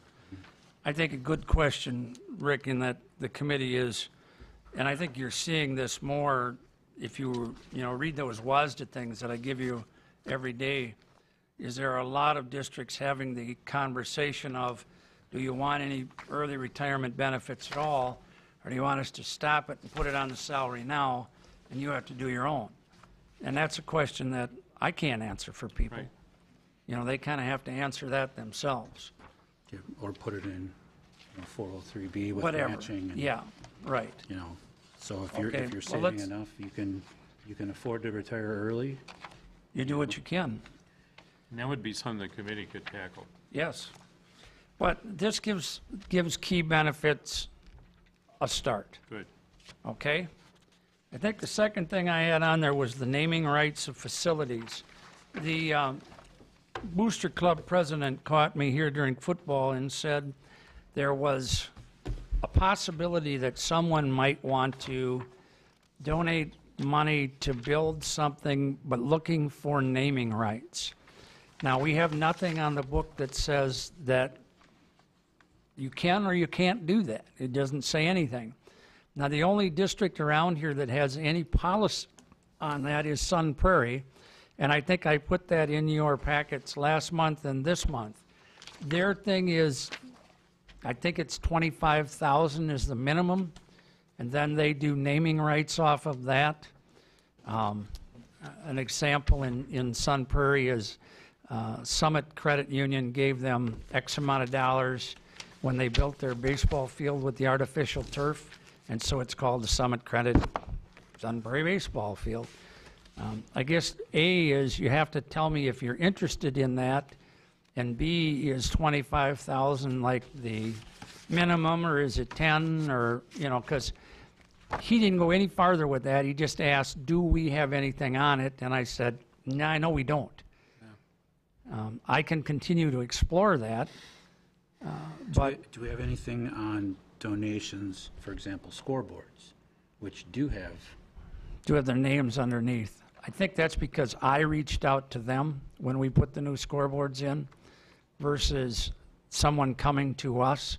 I think a good question, Rick, in that the committee is, and I think you're seeing this more if you read those WASDA things that I give you every day, is there are a lot of districts having the conversation of, do you want any early retirement benefits at all, or do you want us to stop it and put it on the salary now, and you have to do your own? And that's a question that I can't answer for people. Right. They kind of have to answer that themselves. Yeah, or put it in 403B with Whatever. matching. And, Yeah, right. So if you're Okay, if you're well, saving let's- enough, you can afford to retire early. You do what you can. And that would be something the committee could tackle. Yes. But this gives key benefits a start, Good. okay? I think the second thing I had on there was the naming rights of facilities. The Booster Club president caught me here during football and said there was a possibility that someone might want to donate money to build something, but looking for naming rights. Now, we have nothing on the book that says that you can or you can't do that. It doesn't say anything. Now, the only district around here that has any policy on that is Sun Prairie, and I think I put that in your packets last month and this month. Their thing is, I think it's 25,000 is the minimum, and then they do naming rights off of that. An example in Sun Prairie is Summit Credit Union gave them X amount of dollars when they built their baseball field with the artificial turf, and so it's called the Summit Credit Sun Prairie Baseball Field. I guess A is you have to tell me if you're interested in that, and B is 25,000 like the minimum, or is it 10, or, because he didn't go any farther with that. He just asked, do we have anything on it? And I said, no, I know we don't. I can continue to explore that, but Do we have anything on donations, for example, scoreboards, which do have? do have their names underneath. I think that's because I reached out to them when we put the new scoreboards in versus someone coming to us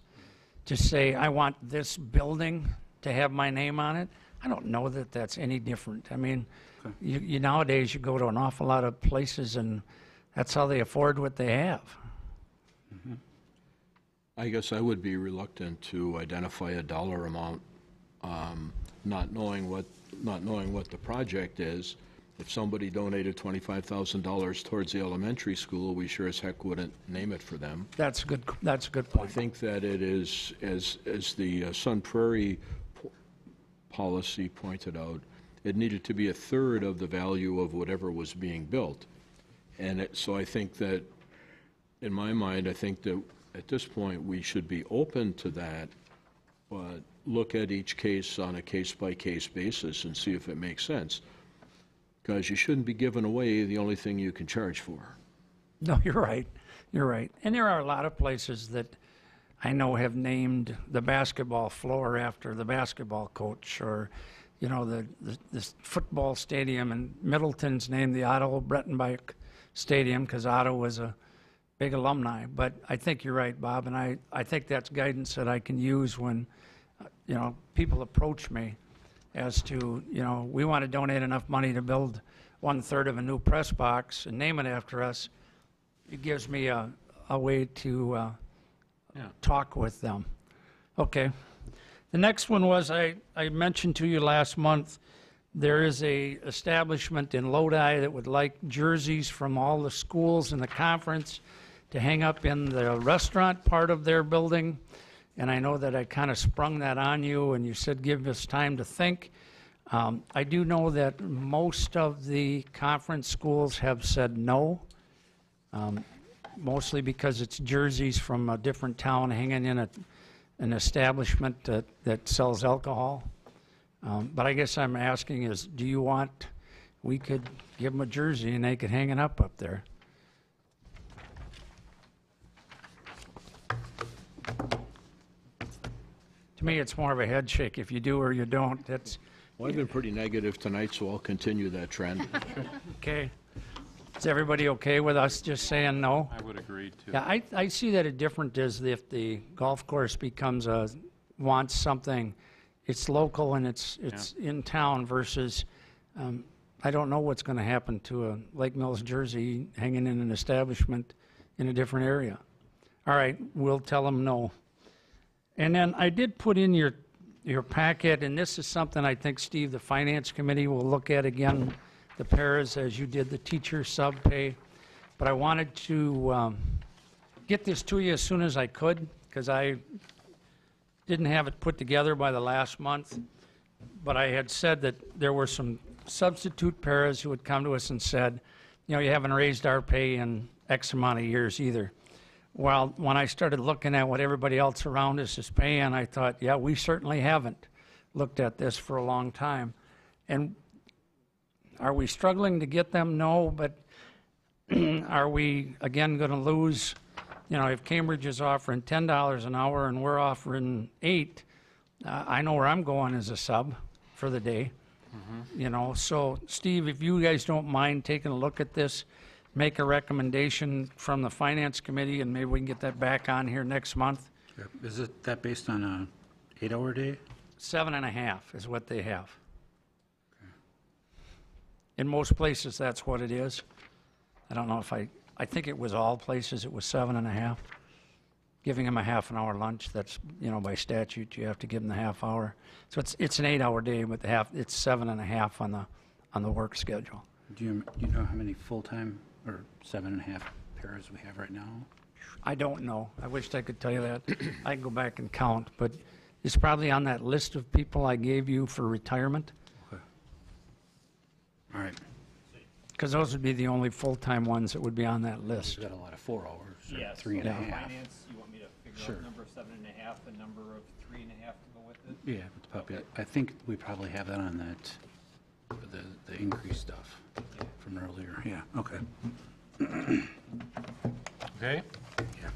to say, I want this building to have my name on it. I don't know that that's any different. I mean, you nowadays you go to an awful lot of places and that's how they afford what they have. I guess I would be reluctant to identify a dollar amount, not knowing what the project is. If somebody donated $25,000 towards the elementary school, we sure as heck wouldn't name it for them. That's a good I point. think that it is, as the Sun Prairie policy pointed out, it needed to be a third of the value of whatever was being built. And so I think that, in my mind, I think that at this point, we should be open to that, but look at each case on a case-by-case basis and see if it makes sense. Because you shouldn't be giving away the only thing you can charge for. No, you're right. You're right. And there are a lot of places that I know have named the basketball floor after the basketball coach, or, you know, the football stadium in Middleton's named the Otto Brettenbach Stadium because Otto was a big alumni. But I think you're right, Bob, and I think that's guidance that I can use when, you know, people approach me as to, you know, we want to donate enough money to build 1/3 of a new press box and name it after us. It gives me a way to talk with them. Okay. The next one was, I mentioned to you last month, there is a establishment in Lodi that would like jerseys from all the schools in the conference to hang up in the restaurant part of their building. And I know that I kind of sprung that on you, and you said give us time to think. I do know that most of the conference schools have said no, mostly because it's jerseys from a different town hanging in an establishment that sells alcohol. But I guess I'm asking is, do you want, we could give them a jersey and they could hang it up there. To me, it's more of a head shake. If you do or you don't, that's... Well, I've been pretty negative tonight, so I'll continue that trend. Okay. Is everybody okay with us just saying no? I would agree, too. Yeah, I see that it different is if the golf course becomes wants something, it's local and it's in town versus, I don't know what's going to happen to a Lake Mills jersey hanging in an establishment in a different area. All right, we'll tell them no. And then I did put in your packet, and this is something I think, Steve, the Finance Committee will look at again, the paras, as you did the teacher sub pay. But I wanted to get this to you as soon as I could, because I didn't have it put together by the last month. But I had said that there were some substitute paras who would come to us and said, you know, you haven't raised our pay in X amount of years either. Well, when I started looking at what everybody else around us is paying, I thought, yeah, we certainly haven't looked at this for a long time. And are we struggling to get them? No, but are we, again, going to lose, you know, if Cambridge is offering $10 an hour and we're offering $8, I know where I'm going as a sub for the day. You know, so Steve, if you guys don't mind taking a look at this, make a recommendation from the Finance Committee, and maybe we can get that back on here next month. Sure. Is it that based on a 8-hour day? 7.5 is what they have. In most places, that's what it is. I don't know if I think it was all places, it was 7.5. Giving them a half an hour lunch, that's, you know, by statute, you have to give them the half hour. So it's an 8-hour day, but it's 7.5 on the work schedule. Do you know how many full-time or 7.5 pairs we have right now? I don't know. I wished I could tell you that. I can go back and count, but it's probably on that list of people I gave you for retirement. Okay. All right. Because those would be the only full-time ones that would be on that list. We've got a lot of 4 hours, or Yes. 3.5. Finance, you want me to figure Sure. out number of 7.5 and number of 3.5 to go with it? Yeah, with the puppy. I think we probably have that on that, the increase stuff from earlier. Yeah, okay. Okay? Yeah.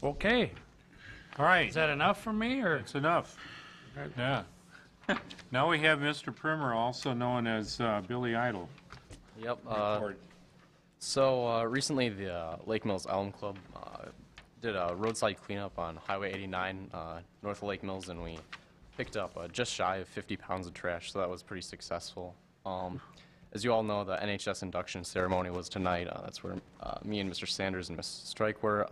Okay. All right. Is that enough for me, or? It's enough. Yeah. Now we have Mr. Primer, also known as Billy Idle. Yep. Report. So recently, the Lake Mills Elm Club did a roadside cleanup on Highway 89 north of Lake Mills, and we picked up just shy of 50 pounds of trash, so that was pretty successful. As you all know, the NHS induction ceremony was tonight. That's where me and Mr. Sanders and Ms. Strike were.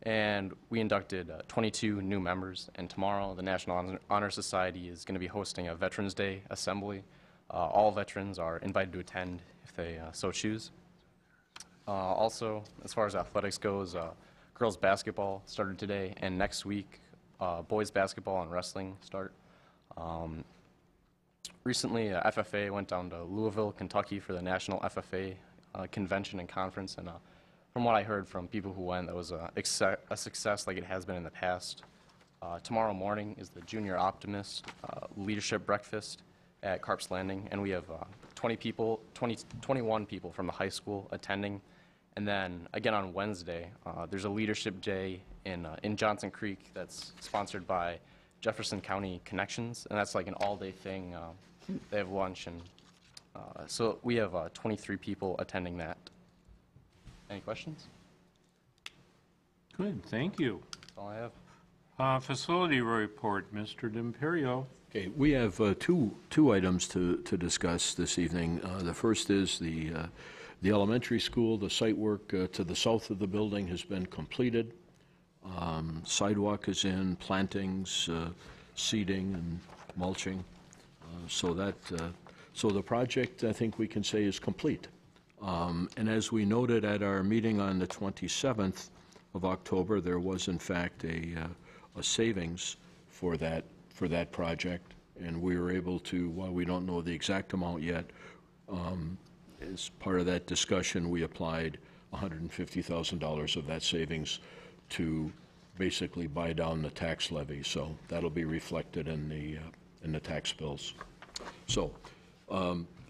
And we inducted 22 new members. And tomorrow, the National Honor Society is going to be hosting a Veterans Day assembly. All veterans are invited to attend if they so choose. Also, as far as athletics goes, girls basketball started today, and next week, boys basketball and wrestling start. Recently, FFA went down to Louisville, Kentucky for the National FFA Convention and Conference, and from what I heard from people who went, that was a success like it has been in the past. Tomorrow morning is the Junior Optimist Leadership Breakfast at Carp's Landing, and we have 21 people from the high school attending. And then again on Wednesday, there's a leadership day in Johnson Creek that's sponsored by Jefferson County Connections, and that's like an all-day thing. They have lunch, and so we have 23 people attending that. Any questions? Good, thank you. That's all I have. Facility report, Mr. D'Imperio. Okay, we have two items to discuss this evening. The first is the elementary school. The site work to the south of the building has been completed. Sidewalk is in, plantings, seeding, and mulching. So the project, I think we can say, is complete. And as we noted at our meeting on the 27th of October, there was in fact a savings for that project, and we were able to, while we don't know the exact amount yet, as part of that discussion, we applied $150,000 of that savings to basically buy down the tax levy. So that'll be reflected in the tax bills. So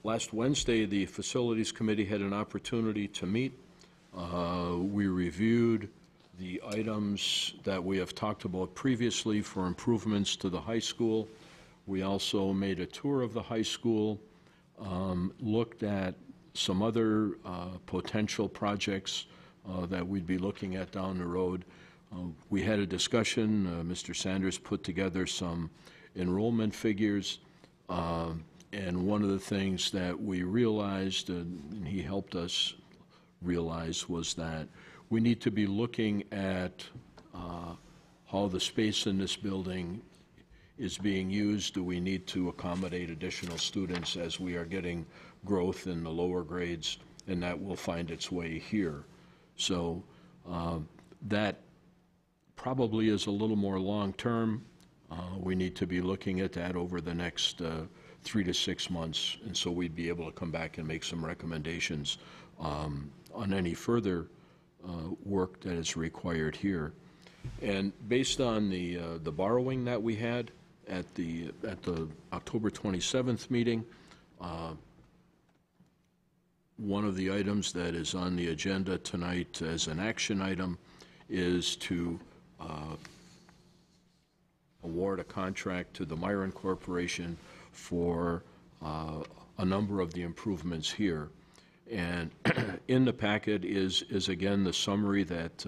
last Wednesday, the Facilities Committee had an opportunity to meet. We reviewed the items that we have talked about previously for improvements to the high school. We also made a tour of the high school, looked at some other potential projects that we'd be looking at down the road. We had a discussion. Mr. Sanders put together some enrollment figures, and one of the things that we realized, and he helped us realize, was that we need to be looking at how the space in this building is being used. Do we need to accommodate additional students as we are getting growth in the lower grades, and that will find its way here. So that probably is a little more long-term. We need to be looking at that over the next 3 to 6 months, and so we'd be able to come back and make some recommendations on any further work that is required here. And based on the borrowing that we had at the October 27th meeting, one of the items that is on the agenda tonight as an action item is to award a contract to the Myron Corporation for a number of the improvements here. And in the packet is again the summary that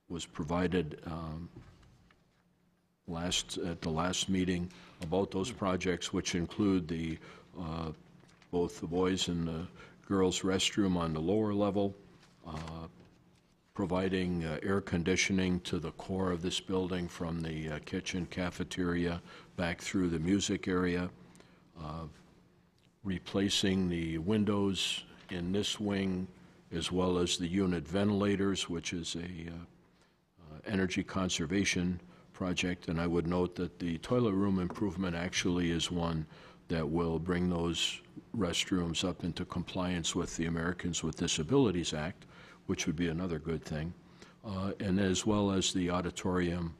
was provided at the last meeting about those projects, which include the both the boys and the girls' restroom on the lower level, providing air conditioning to the core of this building from the kitchen, cafeteria, back through the music area, replacing the windows in this wing, as well as the unit ventilators, which is a energy conservation project. And I would note that the toilet room improvement actually is one that will bring those restrooms up into compliance with the Americans with Disabilities Act, which would be another good thing, and as well as the auditorium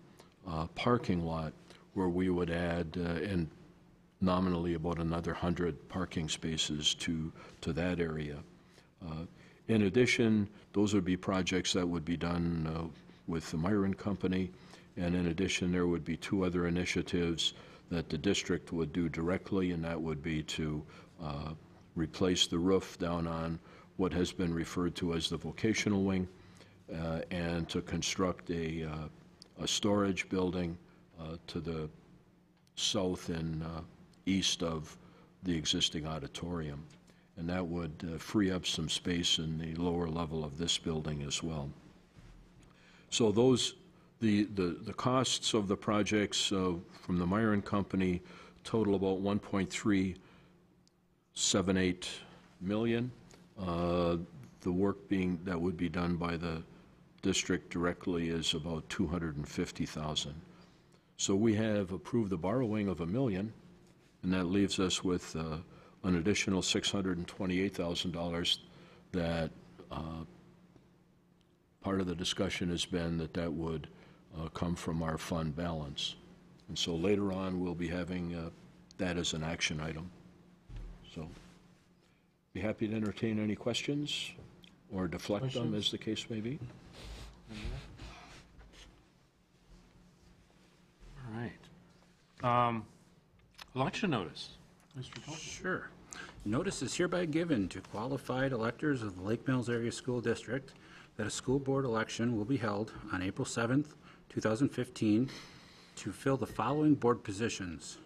parking lot, where we would add and nominally about another 100 parking spaces to that area. In addition, those would be projects that would be done with the Myron Company, and in addition, there would be 2 other initiatives that the district would do directly, and that would be to replace the roof down on what has been referred to as the vocational wing, and to construct a storage building to the south and east of the existing auditorium. And that would free up some space in the lower level of this building as well. So the costs of the projects from the Myron Company total about $1.378 million. The work that would be done by the district directly is about $250,000. So we have approved the borrowing of $1 million, and that leaves us with an additional $628,000 that part of the discussion has been that would come from our fund balance. And so later on, we'll be having that as an action item. So be happy to entertain any questions or deflect them, as the case may be. All right. Election notice. Mr. Tolman. Sure. Notice is hereby given to qualified electors of the Lake Mills Area School District that a school board election will be held on April 7th, 2015, to fill the following board positions.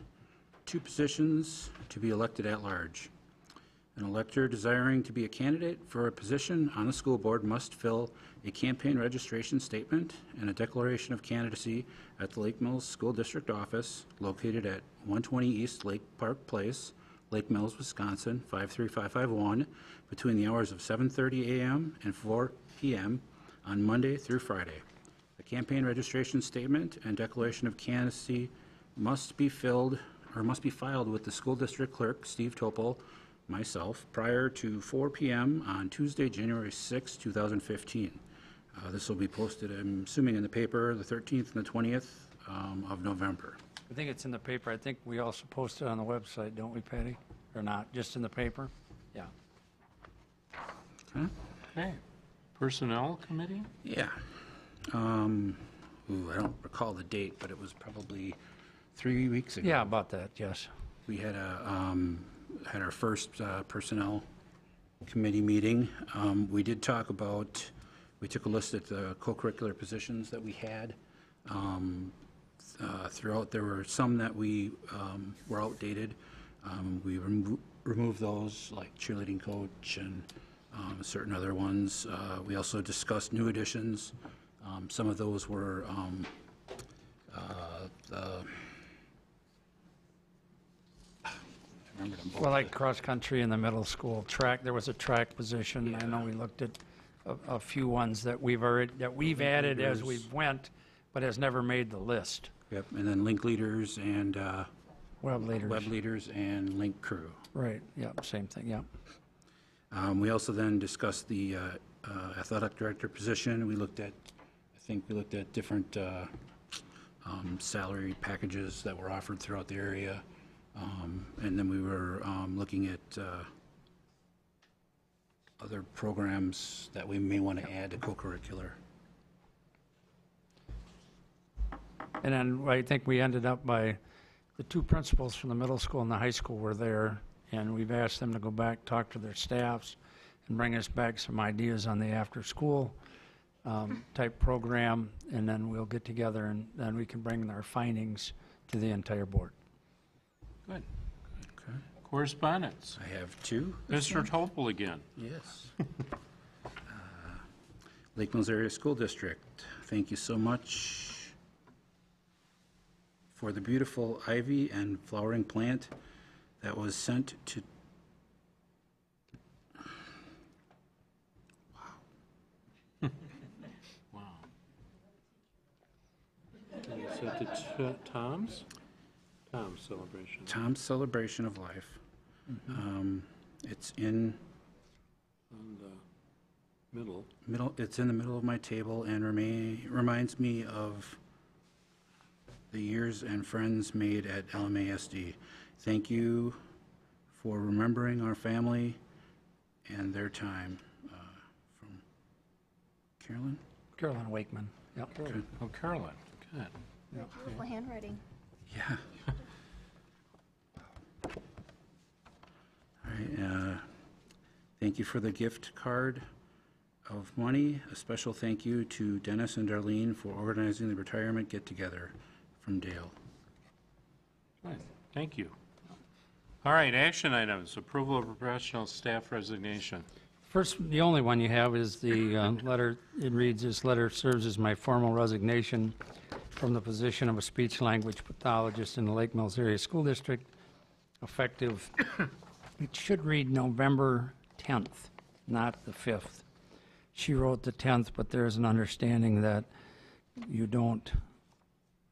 2 positions to be elected at large. An elector desiring to be a candidate for a position on the school board must fill a campaign registration statement and a declaration of candidacy at the Lake Mills School District office located at 120 East Lake Park Place, Lake Mills, Wisconsin, 53551, between the hours of 7:30 a.m. and 4 p.m. on Monday through Friday. A campaign registration statement and declaration of candidacy must be filed with the school district clerk, Steve Topol, myself, prior to 4 p.m. on Tuesday, January 6, 2015. This will be posted, I'm assuming, in the paper the 13th and the 20th of November. I think it's in the paper. I think we also post it on the website, don't we, Patty? Or not, just in the paper? Yeah. Okay. Personnel Committee? Yeah. I don't recall the date, but it was probably 3 weeks ago. Yeah, about that, yes. We had our first personnel committee meeting. We did talk about, we took a list at the co-curricular positions that we had. Throughout, there were some that we were outdated. We removed those, like cheerleading coach and certain other ones. We also discussed new additions. Some of those were Well, like cross-country in the middle school, track, there was a track position. Yeah. I know we looked at a few ones that we've added as we went, but has never made the list. Yep, and then link leaders and web leaders and link crew. Right, yep, same thing, yep. We also then discussed the athletic director position. We looked at, different salary packages that were offered throughout the area. And then we were looking at other programs that we may want to add to co-curricular. And then I think we ended up by, the 2 principals from the middle school and the high school were there, and we've asked them to go back, talk to their staffs, and bring us back some ideas on the after-school type program, and then we'll get together and then we can bring our findings to the entire board. Good. Okay. Correspondence. I have 2. Mr. Topol again. Yes. Lake Mills Area School District, thank you so much for the beautiful ivy and flowering plant that was sent to... Wow. Is that the Tom's? Tom's celebration. Tom's Celebration of Life. It's in... On the middle. It's in the middle of my table and reminds me of the years and friends made at LMASD. Thank you for remembering our family and their time. From Carolyn? Carolyn Wakeman. Yep. Good. Oh, Carolyn. Good. Yep. Beautiful handwriting. Yeah. All right. Thank you for the gift card of money. A special thank you to Dennis and Darlene for organizing the retirement get-together from Dale. Good. Thank you. All right, action items, approval of professional staff resignation. First, the only one you have is the letter. It reads, "This letter serves as my formal resignation from the position of a speech-language pathologist in the Lake Mills Area School District, effective," it should read November 10th, not the 5th. She wrote the 10th, but there's an understanding that you don't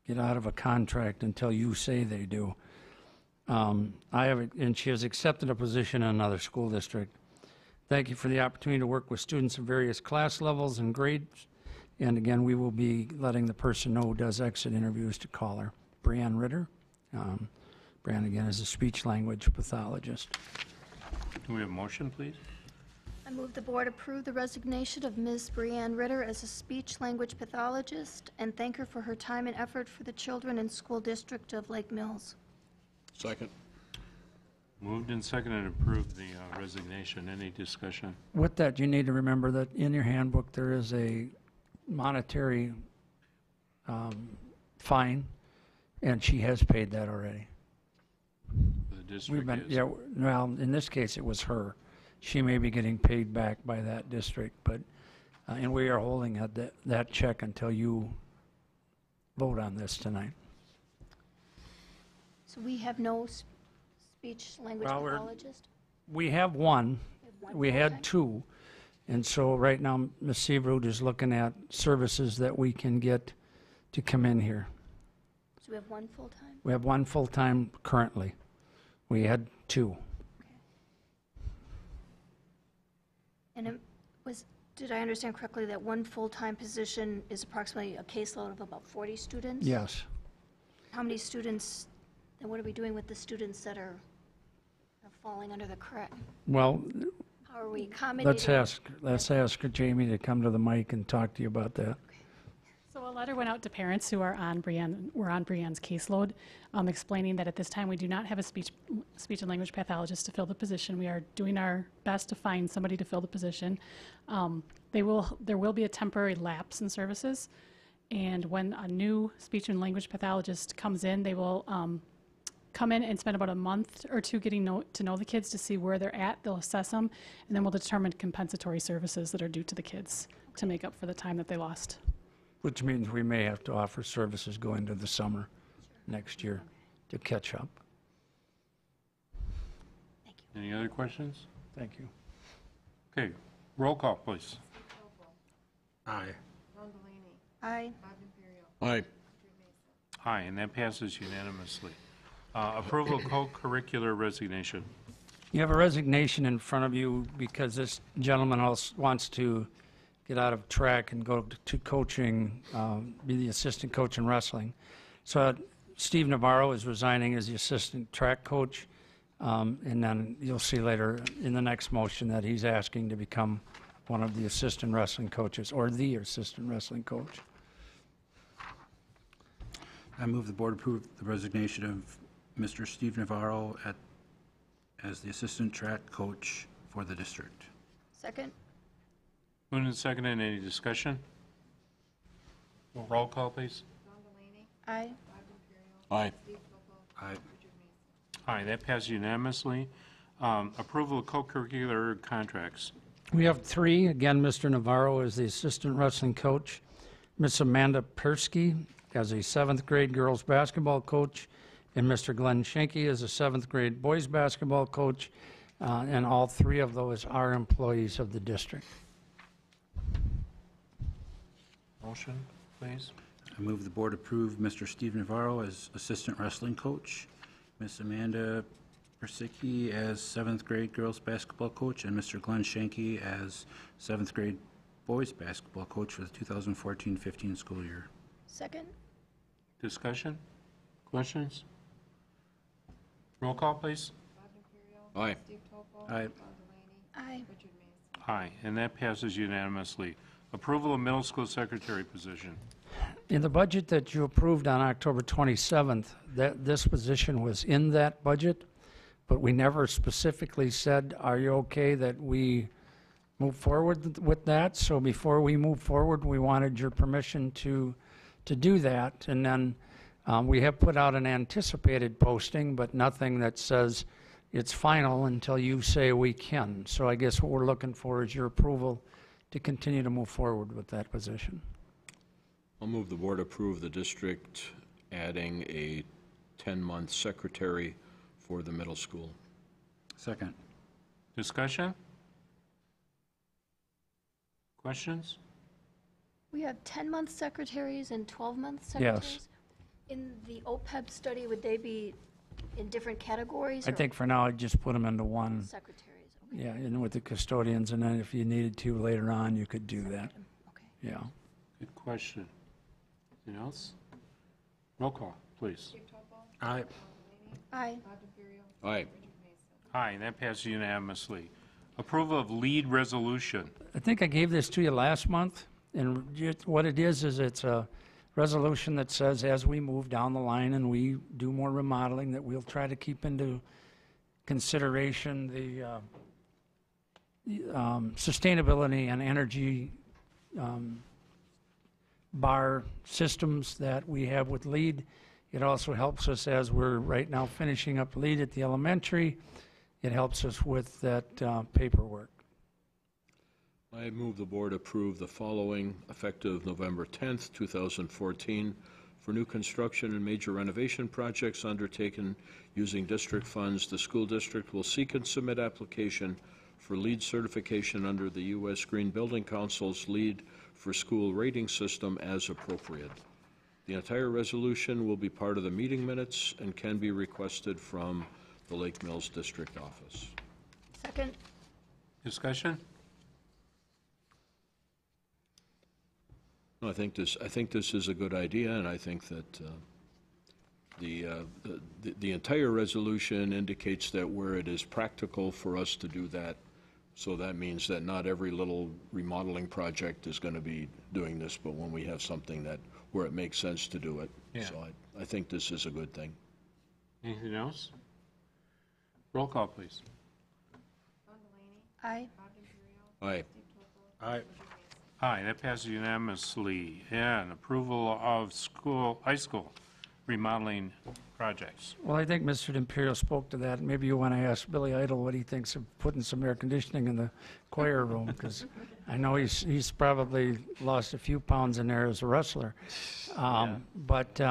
get out of a contract until you say they do. And she has accepted a position in another school district. Thank you for the opportunity to work with students of various class levels and grades. And again, we will be letting the person know who does exit interviews to call her. Brianne Ritter. Brianne, again, is a speech-language pathologist. Do we have a motion, please? I move the board approve the resignation of Ms. Brianne Ritter as a speech-language pathologist and thank her for her time and effort for the children and school district of Lake Mills. Second. Moved and seconded to approve the resignation. Any discussion? With that, you need to remember that in your handbook, there is a monetary fine, and she has paid that already. The district is. Yeah, well, in this case, it was her. She may be getting paid back by that district, but, and we are holding that check until you vote on this tonight. So we have no speech-language pathologist? We have one. We had full-time? two. And so right now, Ms. Seaverud is looking at services that we can get to come in here. So we have one full-time? We have one full-time currently. We had two. And did I understand correctly that one full-time position is approximately a caseload of about 40 students? Yes. How many students, and what are we doing with the students that are falling under the correct? Well, How are we accommodating? let's ask Jamie to come to the mic and talk to you about that. So a letter went out to parents who are on Brianne's caseload, explaining that at this time we do not have a speech and language pathologist to fill the position. We are doing our best to find somebody to fill the position. There will be a temporary lapse in services, and when a new speech and language pathologist comes in, they will come in and spend about a month or two getting to know the kids to see where they're at. They'll assess them, and then we'll determine compensatory services that are due to the kids to make up for the time that they lost. Which means we may have to offer services going into the summer next year to catch up. Any other questions? Thank you. Okay, roll call, please. Aye. Aye. Aye. Aye, and that passes unanimously. Approval of co-curricular resignation. You have a resignation in front of you because this gentleman also wants to get out of track and go to coaching, be the assistant coach in wrestling. So Steve Navarro is resigning as the assistant track coach, and then you'll see later in the next motion that he's asking to become one of the assistant wrestling coaches, or the assistant wrestling coach. I move the board approve the resignation of Mr. Steve Navarro as the assistant track coach for the district. Second? Moved and seconded. Any discussion? Roll call, please. Aye. Aye. Aye. Aye, that passes unanimously. Approval of co-curricular contracts. We have three. Again, Mr. Navarro is the assistant wrestling coach. Miss Amanda Persky as a 7th grade girls basketball coach, and Mr. Glenn Schenke is a 7th grade boys basketball coach, and all three of those are employees of the district. Motion, please. I move the board approve Mr. Steve Navarro as assistant wrestling coach, Miss Amanda Persicki as 7th grade girls basketball coach, and Mr. Glenn Schenke as 7th grade boys basketball coach for the 2014-15 school year. Second? Discussion? Questions? Roll call, please. Aye. Aye. Aye. Aye, and that passes unanimously. Approval of middle school secretary position. In the budget that you approved on October 27th, this position was in that budget, but we never specifically said, are you okay that we move forward with that? So before we move forward, we wanted your permission to do that. And then we have put out an anticipated posting, but nothing that says, it's final until you say we can. So I guess what we're looking for is your approval to continue to move forward with that position. I'll move the board approve the district adding a 10-month secretary for the middle school. Second. Discussion? Questions? We have 10-month secretaries and 12-month secretaries? Yes. In the OPEB study, would they be in different categories? I or think for now, I'd just put them into one. Secretaries, okay. Yeah, and with the custodians, and then if you needed to later on, you could do that. Okay. Yeah. Good question. Anything else? Roll call, please. Aye. Aye. Aye. Aye, that passes unanimously. Approval of lead resolution. I think I gave this to you last month, and what it is it's a resolution that says as we move down the line and we do more remodeling, that we'll try to keep into consideration the sustainability and energy bar systems that we have with LEED. It also helps us as we're right now finishing up LEED at the elementary. It helps us with that paperwork. I move the board approve the following effective November 10th, 2014 for new construction and major renovation projects undertaken using district funds. The school district will seek and submit application for LEED certification under the U.S. Green Building Council's LEED for School rating system as appropriate. The entire resolution will be part of the meeting minutes and can be requested from the Lake Mills District Office. Second. Discussion? No, I think this is a good idea, and I think that the entire resolution indicates that where it is practical for us to do that, so that means that not every little remodeling project is going to be doing this, but when we have something that where it makes sense to do it. Yeah. So I think this is a good thing. Anything else? Roll call, please. Aye. Aye. Aye. Aye, that passes unanimously. And approval of high school remodeling projects. Well, I think Mr. D'Imperio spoke to that. Maybe you want to ask Billy Idle what he thinks of putting some air conditioning in the choir room, because I know he's probably lost a few pounds in there as a wrestler. But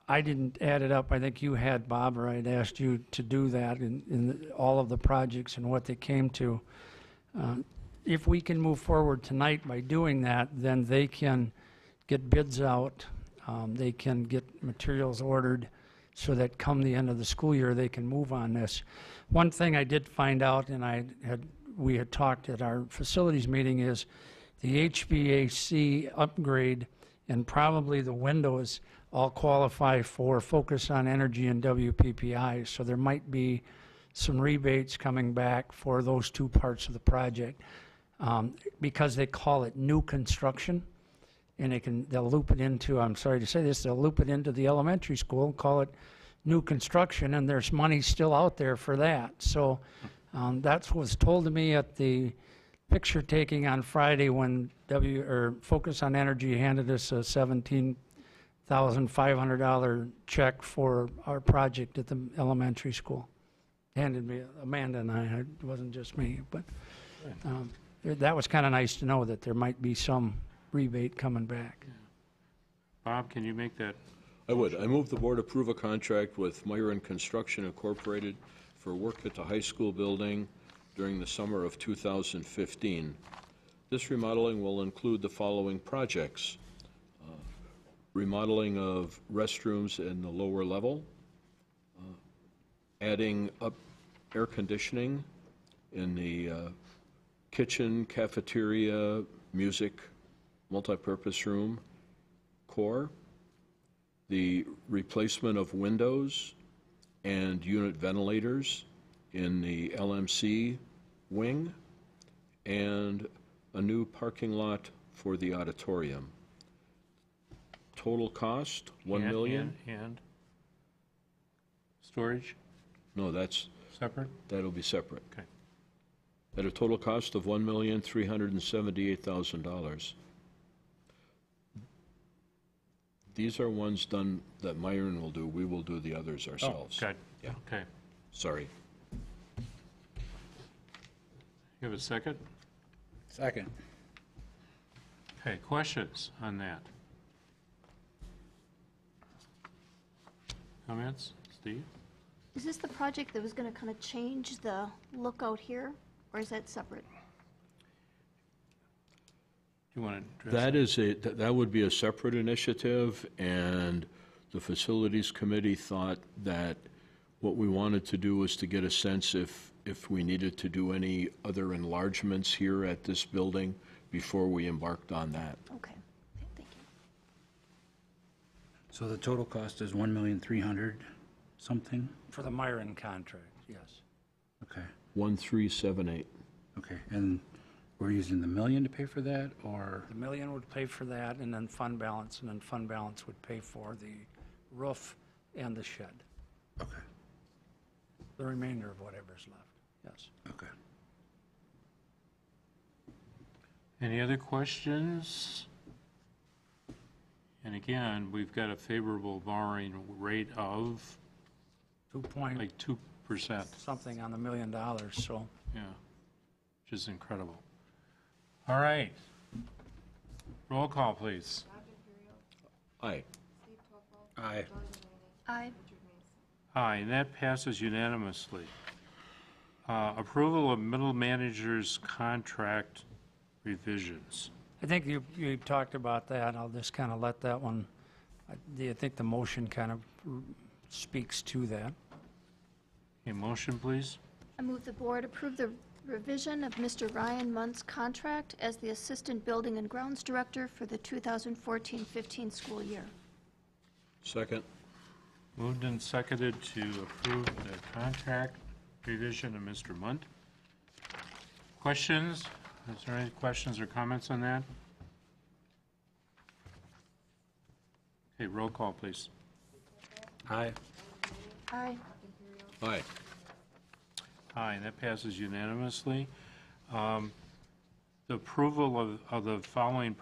I didn't add it up. I think you had, Bob, or I'd asked you to do that in all of the projects and what they came to. If we can move forward tonight by doing that, then they can get bids out. They can get materials ordered so that come the end of the school year, they can move on this. One thing I did find out, and we had talked at our facilities meeting, is the HVAC upgrade and probably the windows all qualify for Focus on Energy and WPPI. So there might be some rebates coming back for those two parts of the project. Because they call it new construction, and they'll loop it into, I'm sorry to say this, they'll loop it into the elementary school and call it new construction, and there's money still out there for that. So that's what was told to me at the picture taking on Friday when Focus on Energy handed us a $17,500 check for our project at the elementary school. Handed me, Amanda and I, it wasn't just me, but that was kind of nice to know that there might be some rebate coming back. Bob, can you make that? I would. I move the board approve a contract with Myron Construction Incorporated for work at the high school building during the summer of 2015. This remodeling will include the following projects: remodeling of restrooms in the lower level, adding up air conditioning in the kitchen, cafeteria, music, multipurpose room, core, the replacement of windows and unit ventilators in the LMC wing, and a new parking lot for the auditorium. Total cost, $1 million. And storage? No, that's separate? That'll be separate. Okay. At a total cost of $1,378,000. These are ones done that Myron will do. We will do the others ourselves. Oh, good. Yeah. Okay. Sorry. You have a second? Second. Okay, questions on that? Comments? Steve? Is this the project that was going to kind of change the look out here, or is that separate? Do you want to address That is that would be a separate initiative, and the Facilities Committee thought that what we wanted to do was to get a sense if we needed to do any other enlargements here at this building before we embarked on that. Okay, thank you. So the total cost is 1,300,000 something? For the Myron contract, yes. Okay, 1378. okay. And we're using the million to pay for that, or? The million would pay for that, and then fund balance, and then fund balance would pay for the roof and the shed. Okay, The remainder of whatever's left, yes. okay. Any other questions? And again, we've got a favorable borrowing rate of 2 point like 2%. something on the $1 million, so. Yeah, which is incredible. All right. Roll call, please. Aye. Aye. Aye. Aye, and that passes unanimously. Approval of middle manager's contract revisions. I think you talked about that. I'll just kind of let that one, I think the motion kind of speaks to that. A motion, please. I move the board approve the revision of Mr. Ryan Munt's contract as the Assistant Building and Grounds Director for the 2014-15 school year. Second. Moved and seconded to approve the contract revision of Mr. Munt. Questions? Is there any questions or comments on that? Okay, roll call, please. Aye. Aye. Aye. Aye, that passes unanimously. The approval of the following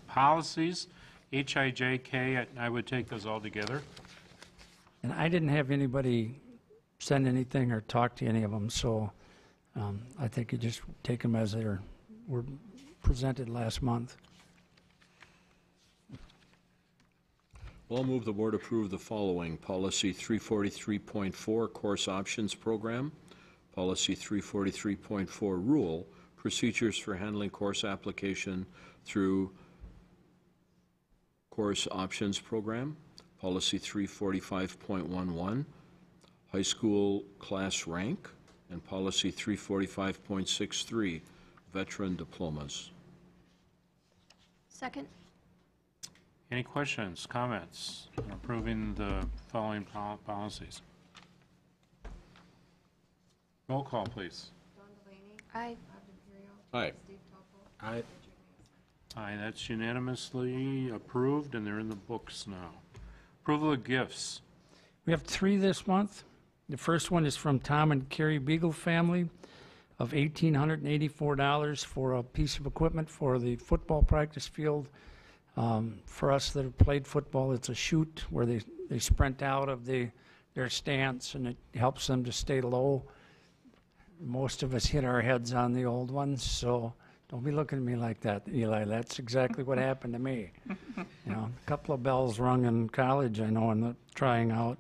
policies, HIJK, I would take those all together. And I didn't have anybody send anything or talk to any of them, so I think you just take them as they were presented last month. Well, I'll move the board approve the following: Policy 343.4, Course Options Program; Policy 343.4, Rule, Procedures for Handling Course Application through Course Options Program; Policy 345.11, High School Class Rank; and Policy 345.63, Veteran Diplomas. Second. Any questions, comments on approving the following policies? Roll call, please. Aye. Aye. Aye. Aye, that's unanimously approved, and they're in the books now. Approval of gifts. We have 3 this month. The first one is from Tom and Carrie Beagle family of $1,884 for a piece of equipment for the football practice field. For us that have played football, it's a chute where they sprint out of their stance, and it helps them to stay low. Most of us hit our heads on the old ones, so don't be looking at me like that, Eli. That's exactly what happened to me. You know, a couple of bells rung in college, I know, in the trying out.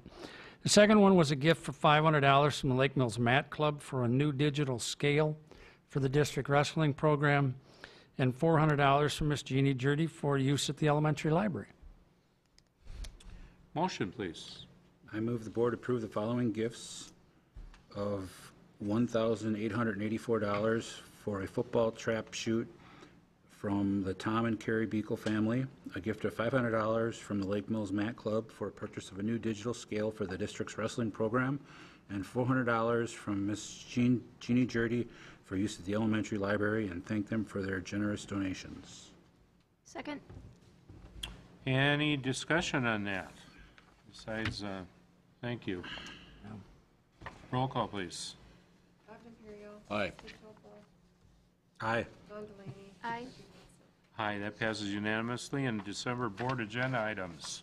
The second one was a gift for $500 from the Lake Mills Mat Club for a new digital scale for the district wrestling program, and $400 from Miss Jeannie Jurdy for use at the elementary library. Motion, please. I move the board approve the following gifts of $1,884 for a football trap chute from the Tom and Carrie Beagle family, a gift of $500 from the Lake Mills Mat Club for purchase of a new digital scale for the district's wrestling program, and $400 from Miss Jeannie Jurdy for use at the elementary library, and thank them for their generous donations. Second. Any discussion on that? Besides, thank you. Roll call, please. Aye. Aye. Aye. Aye, that passes unanimously. And December board agenda items.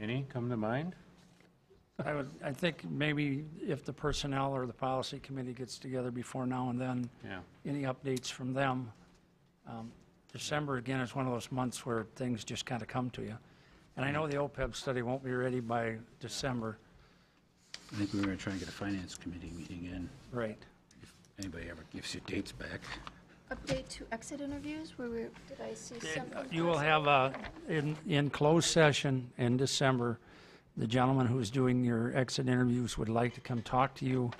Any come to mind? I think maybe if the personnel or the policy committee gets together before now and then, Yeah. any updates from them. December, again, is one of those months where things just kind of come to you. And I know the OPEB study won't be ready by December. I think we were going to try and get a finance committee meeting in. Right. If anybody ever gives you dates back. Update to exit interviews, did I see something? You will have, in closed session in December, the gentleman who's doing your exit interviews would like to come talk to you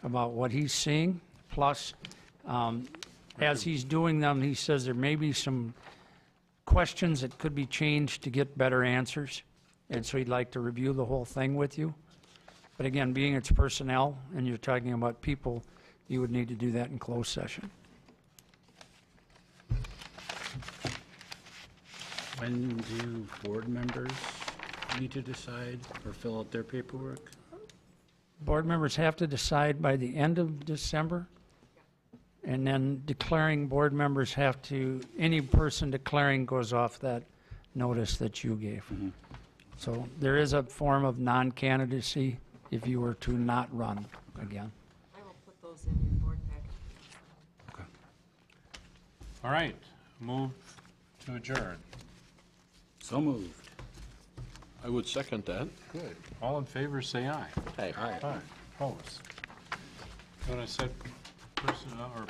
about what he's seeing. Plus, as he's doing them, he says there may be some questions that could be changed to get better answers. And so he'd like to review the whole thing with you. But again, being it's personnel and you're talking about people, you would need to do that in closed session. When do board members need to decide or fill out their paperwork? Board members have to decide by the end of December. And then declaring board members have to, any person declaring goes off that notice that you gave. So there is a form of non-candidacy if you were to not run again. I will put those in your board packet. All right, move to adjourn. So moved. I would second that. Good. All in favor, say aye. Aye. Aye. Opposed? Want to set personnel or